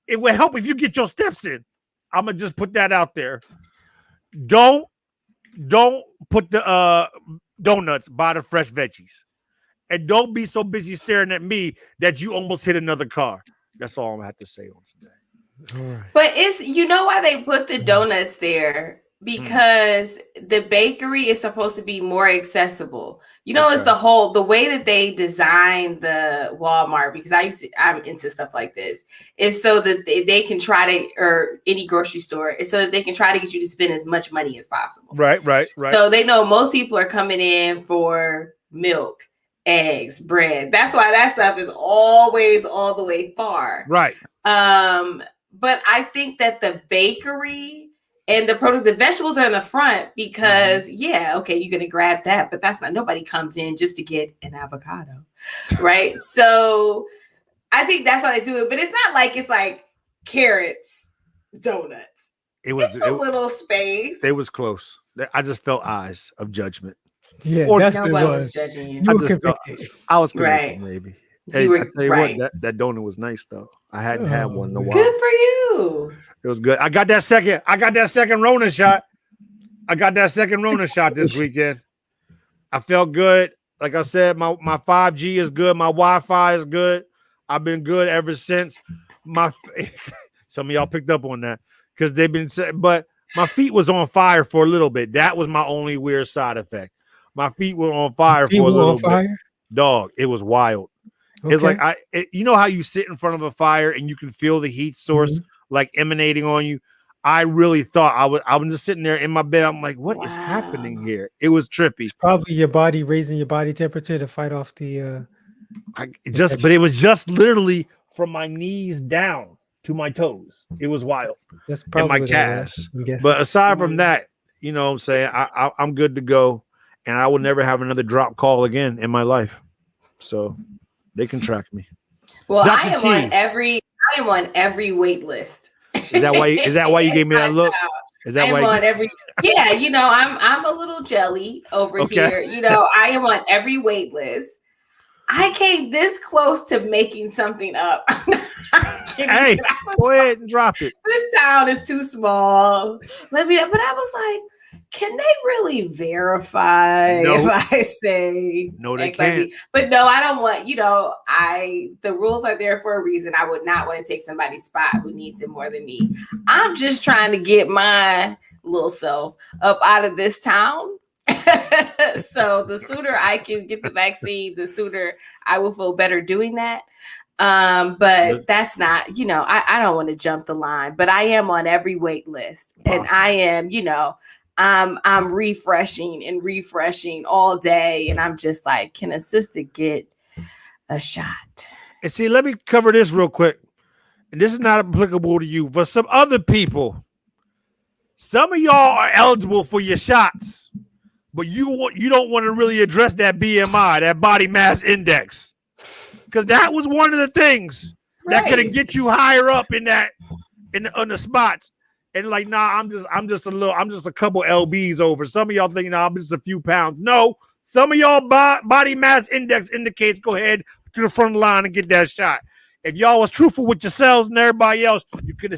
It will help if you get your steps in. I'm gonna just put that out there. Don't put the donuts by the fresh veggies, and don't be so busy staring at me that you almost hit another car. That's all I'm gonna have to say on today. All right. But it's why they put the donuts there because the bakery is supposed to be more accessible. You know, it's the way that they designed the Walmart, because I'm into stuff like this, is so that they can try to, or any grocery store, is so that they can try to get you to spend as much money as possible. Right. So they know most people are coming in for milk, eggs, bread. That's why that stuff is always all the way far. Right. But I think that the bakery and the produce, the vegetables are in the front because, you're going to grab that, but that's not, nobody comes in just to get an avocado, right? So I think that's why they do it, but it's not like it's like carrots, donuts. It's a little space. It was close. I just felt eyes of judgment. Yeah, that's what it was. Judging you. I was convicted, maybe. Hey, I tell you what, that donut was nice though. I hadn't had one in a while. Good for you. It was good. I got that second Rona shot. This weekend. I felt good. Like I said, my 5G is good. My Wi-Fi is good. I've been good ever since. Some of y'all picked up on that because they've been saying, but my feet was on fire for a little bit. That was my only weird side effect. My feet were on fire for a little bit. Dog, it was wild. Okay. It's like you know how you sit in front of a fire and you can feel the heat source like emanating on you. I really thought I was just sitting there in my bed. I'm like, what is happening here? It was trippy. It's probably your body raising your body temperature to fight off the. But it was just literally from my knees down to my toes. It was wild. That's probably my calves. But aside from that, you know what I'm saying? I'm good to go, and I will never have another drop call again in my life. So. They can track me. Well, I am on every wait list. Is that why you gave me that look? Is that why? Yeah, you know, I'm a little jelly over here. You know, I am on every wait list. I came this close to making something up. Hey, go ahead and drop it. This town is too small. But I was like, can they really verify if I say no, they XYZ? can't. But no, I don't want, the rules are there for a reason. I would not want to take somebody's spot who needs it more than me. I'm just trying to get my little self up out of this town. So the sooner I can get the vaccine, the sooner I will feel better doing that. But that's not, I don't want to jump the line, but I am on every wait list. And I am, I'm refreshing all day, and I'm just like, can a sister get a shot? And see, let me cover this real quick. And this is not applicable to you, but some other people. Some of y'all are eligible for your shots, but you don't want to really address that BMI, that body mass index, because that was one of the things that could get you higher up on the spots. And like, nah, I'm just a couple lbs over. Some of y'all think, nah, I'm just a few pounds. No, some of y'all body mass index indicates go ahead to the front line and get that shot. If y'all was truthful with yourselves and everybody else,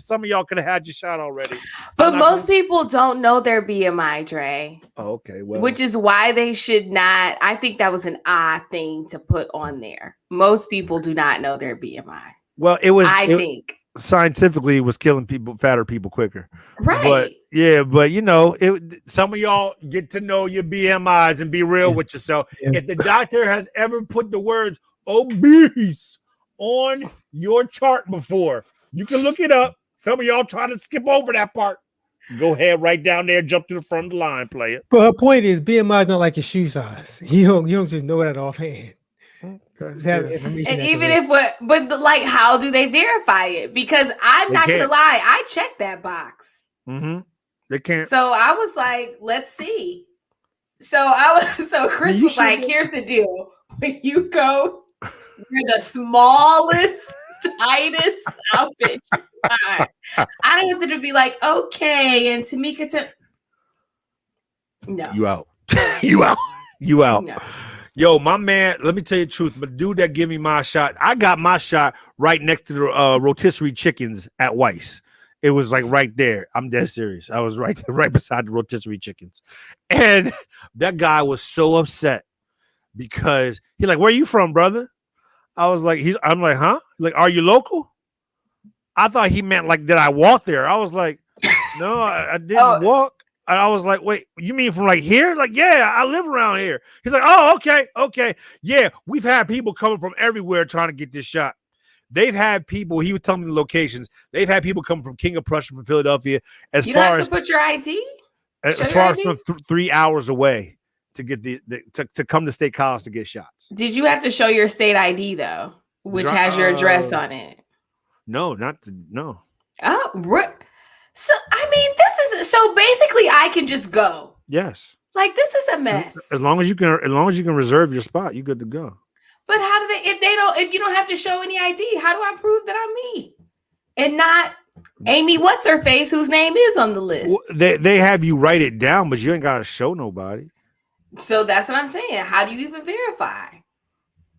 some of y'all could have had your shot already. But most people don't know their BMI, Dre. Oh, okay. Well, which is why they should not. I think that was an odd thing to put on there. Most people do not know their BMI. Well, I think scientifically it was killing fatter people quicker. Right. But some of y'all get to know your BMIs and be real with yourself. Yeah. If the doctor has ever put the words obese on your chart before, you can look it up. Some of y'all try to skip over that part. Go ahead right down there, jump to the front of the line, play it. But her point is BMI is not like your shoe size. You don't just know that offhand. But how do they verify it? Because I'm not gonna lie, I checked that box. Mm-hmm. They can't. So I was like, let's see. So Chris was like, here's the deal. When you go, you're the smallest, tightest outfit you find. I don't want to be like, okay, and Tamika no. You out. You out. No. Yo, my man, let me tell you the truth. But the dude that gave me my shot, I got my shot right next to the rotisserie chickens at Weiss. It was like right there. I'm dead serious. I was right beside the rotisserie chickens. And that guy was so upset because he's like, where are you from, brother? I was like, I'm like, huh? Like, are you local? I thought he meant like, did I walk there? I was like, no, I didn't walk. And I was like, wait, you mean from like here? Like, yeah, I live around here. He's like, oh, okay. Yeah, we've had people coming from everywhere trying to get this shot. They've had people, he was telling me the locations. They've had people come from King of Prussia from Philadelphia as You far don't have as to put your ID. as Show your far as ID? 3 hours away to get to come to State College to get shots. Did you have to show your state ID though, which has your address on it? No. Oh, so I mean, this is so basically I can just go. Yes. Like this is a mess. As long as you can reserve your spot, you're good to go. But how do they if you don't have to show any ID, how do I prove that I'm me? And not Amy, what's her face, whose name is on the list? Well, they have you write it down, but you ain't gotta show nobody. So that's what I'm saying. How do you even verify? I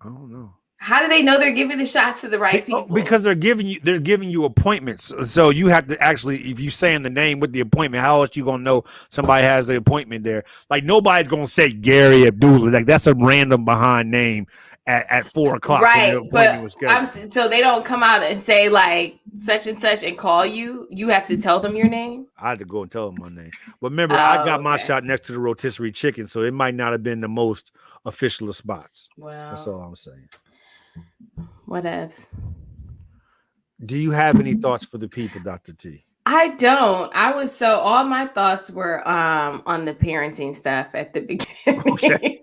don't know. How do they know they're giving the shots to the right people? Because they're giving you appointments. So you have to actually, if you saying the name with the appointment, how else you gonna know somebody has the appointment there? Like nobody's gonna say Gary Abdullah. Like that's a random behind name at 4 o'clock. Right, but so they don't come out and say like such and such and call you. You have to tell them your name. I had to go and tell them my name. But remember, I got my shot next to the rotisserie chicken, so it might not have been the most official of spots. Well, that's all I'm saying. Whatevs. Do you have any thoughts for the people, Dr. T? I don't. All my thoughts were on the parenting stuff at the beginning. Okay.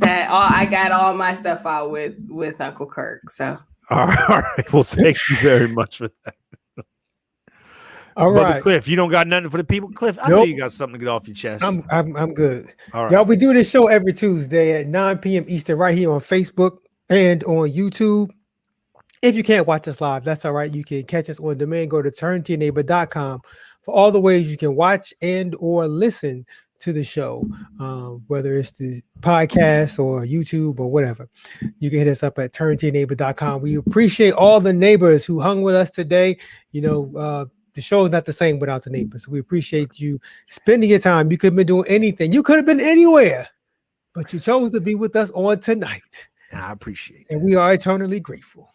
I got all my stuff out with Uncle Kirk. So all right. Well, thank you very much for that. All Brother right, Cliff, you don't got nothing for the people. Cliff, I know you got something to get off your chest. I'm good. All right, y'all. We do this show every Tuesday at 9 p.m. Eastern, right here on Facebook and on YouTube. If you can't watch us live, that's all right. You can catch us on demand. Go to turntoyourneighbor.com for all the ways you can watch and or listen to the show, whether it's the podcast or YouTube or whatever. You can hit us up at turntoyourneighbor.com. We appreciate all the neighbors who hung with us today. You know, the show is not the same without the neighbors. So we appreciate you spending your time. You could have been doing anything. You could have been anywhere, but you chose to be with us on tonight. And I appreciate it. And we are eternally grateful.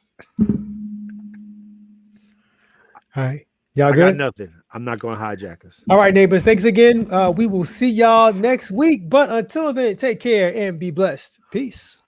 All right. Y'all good? I got nothing. I'm not going to hijack us. All right, neighbors. Thanks again. We will see y'all next week. But until then, take care and be blessed. Peace.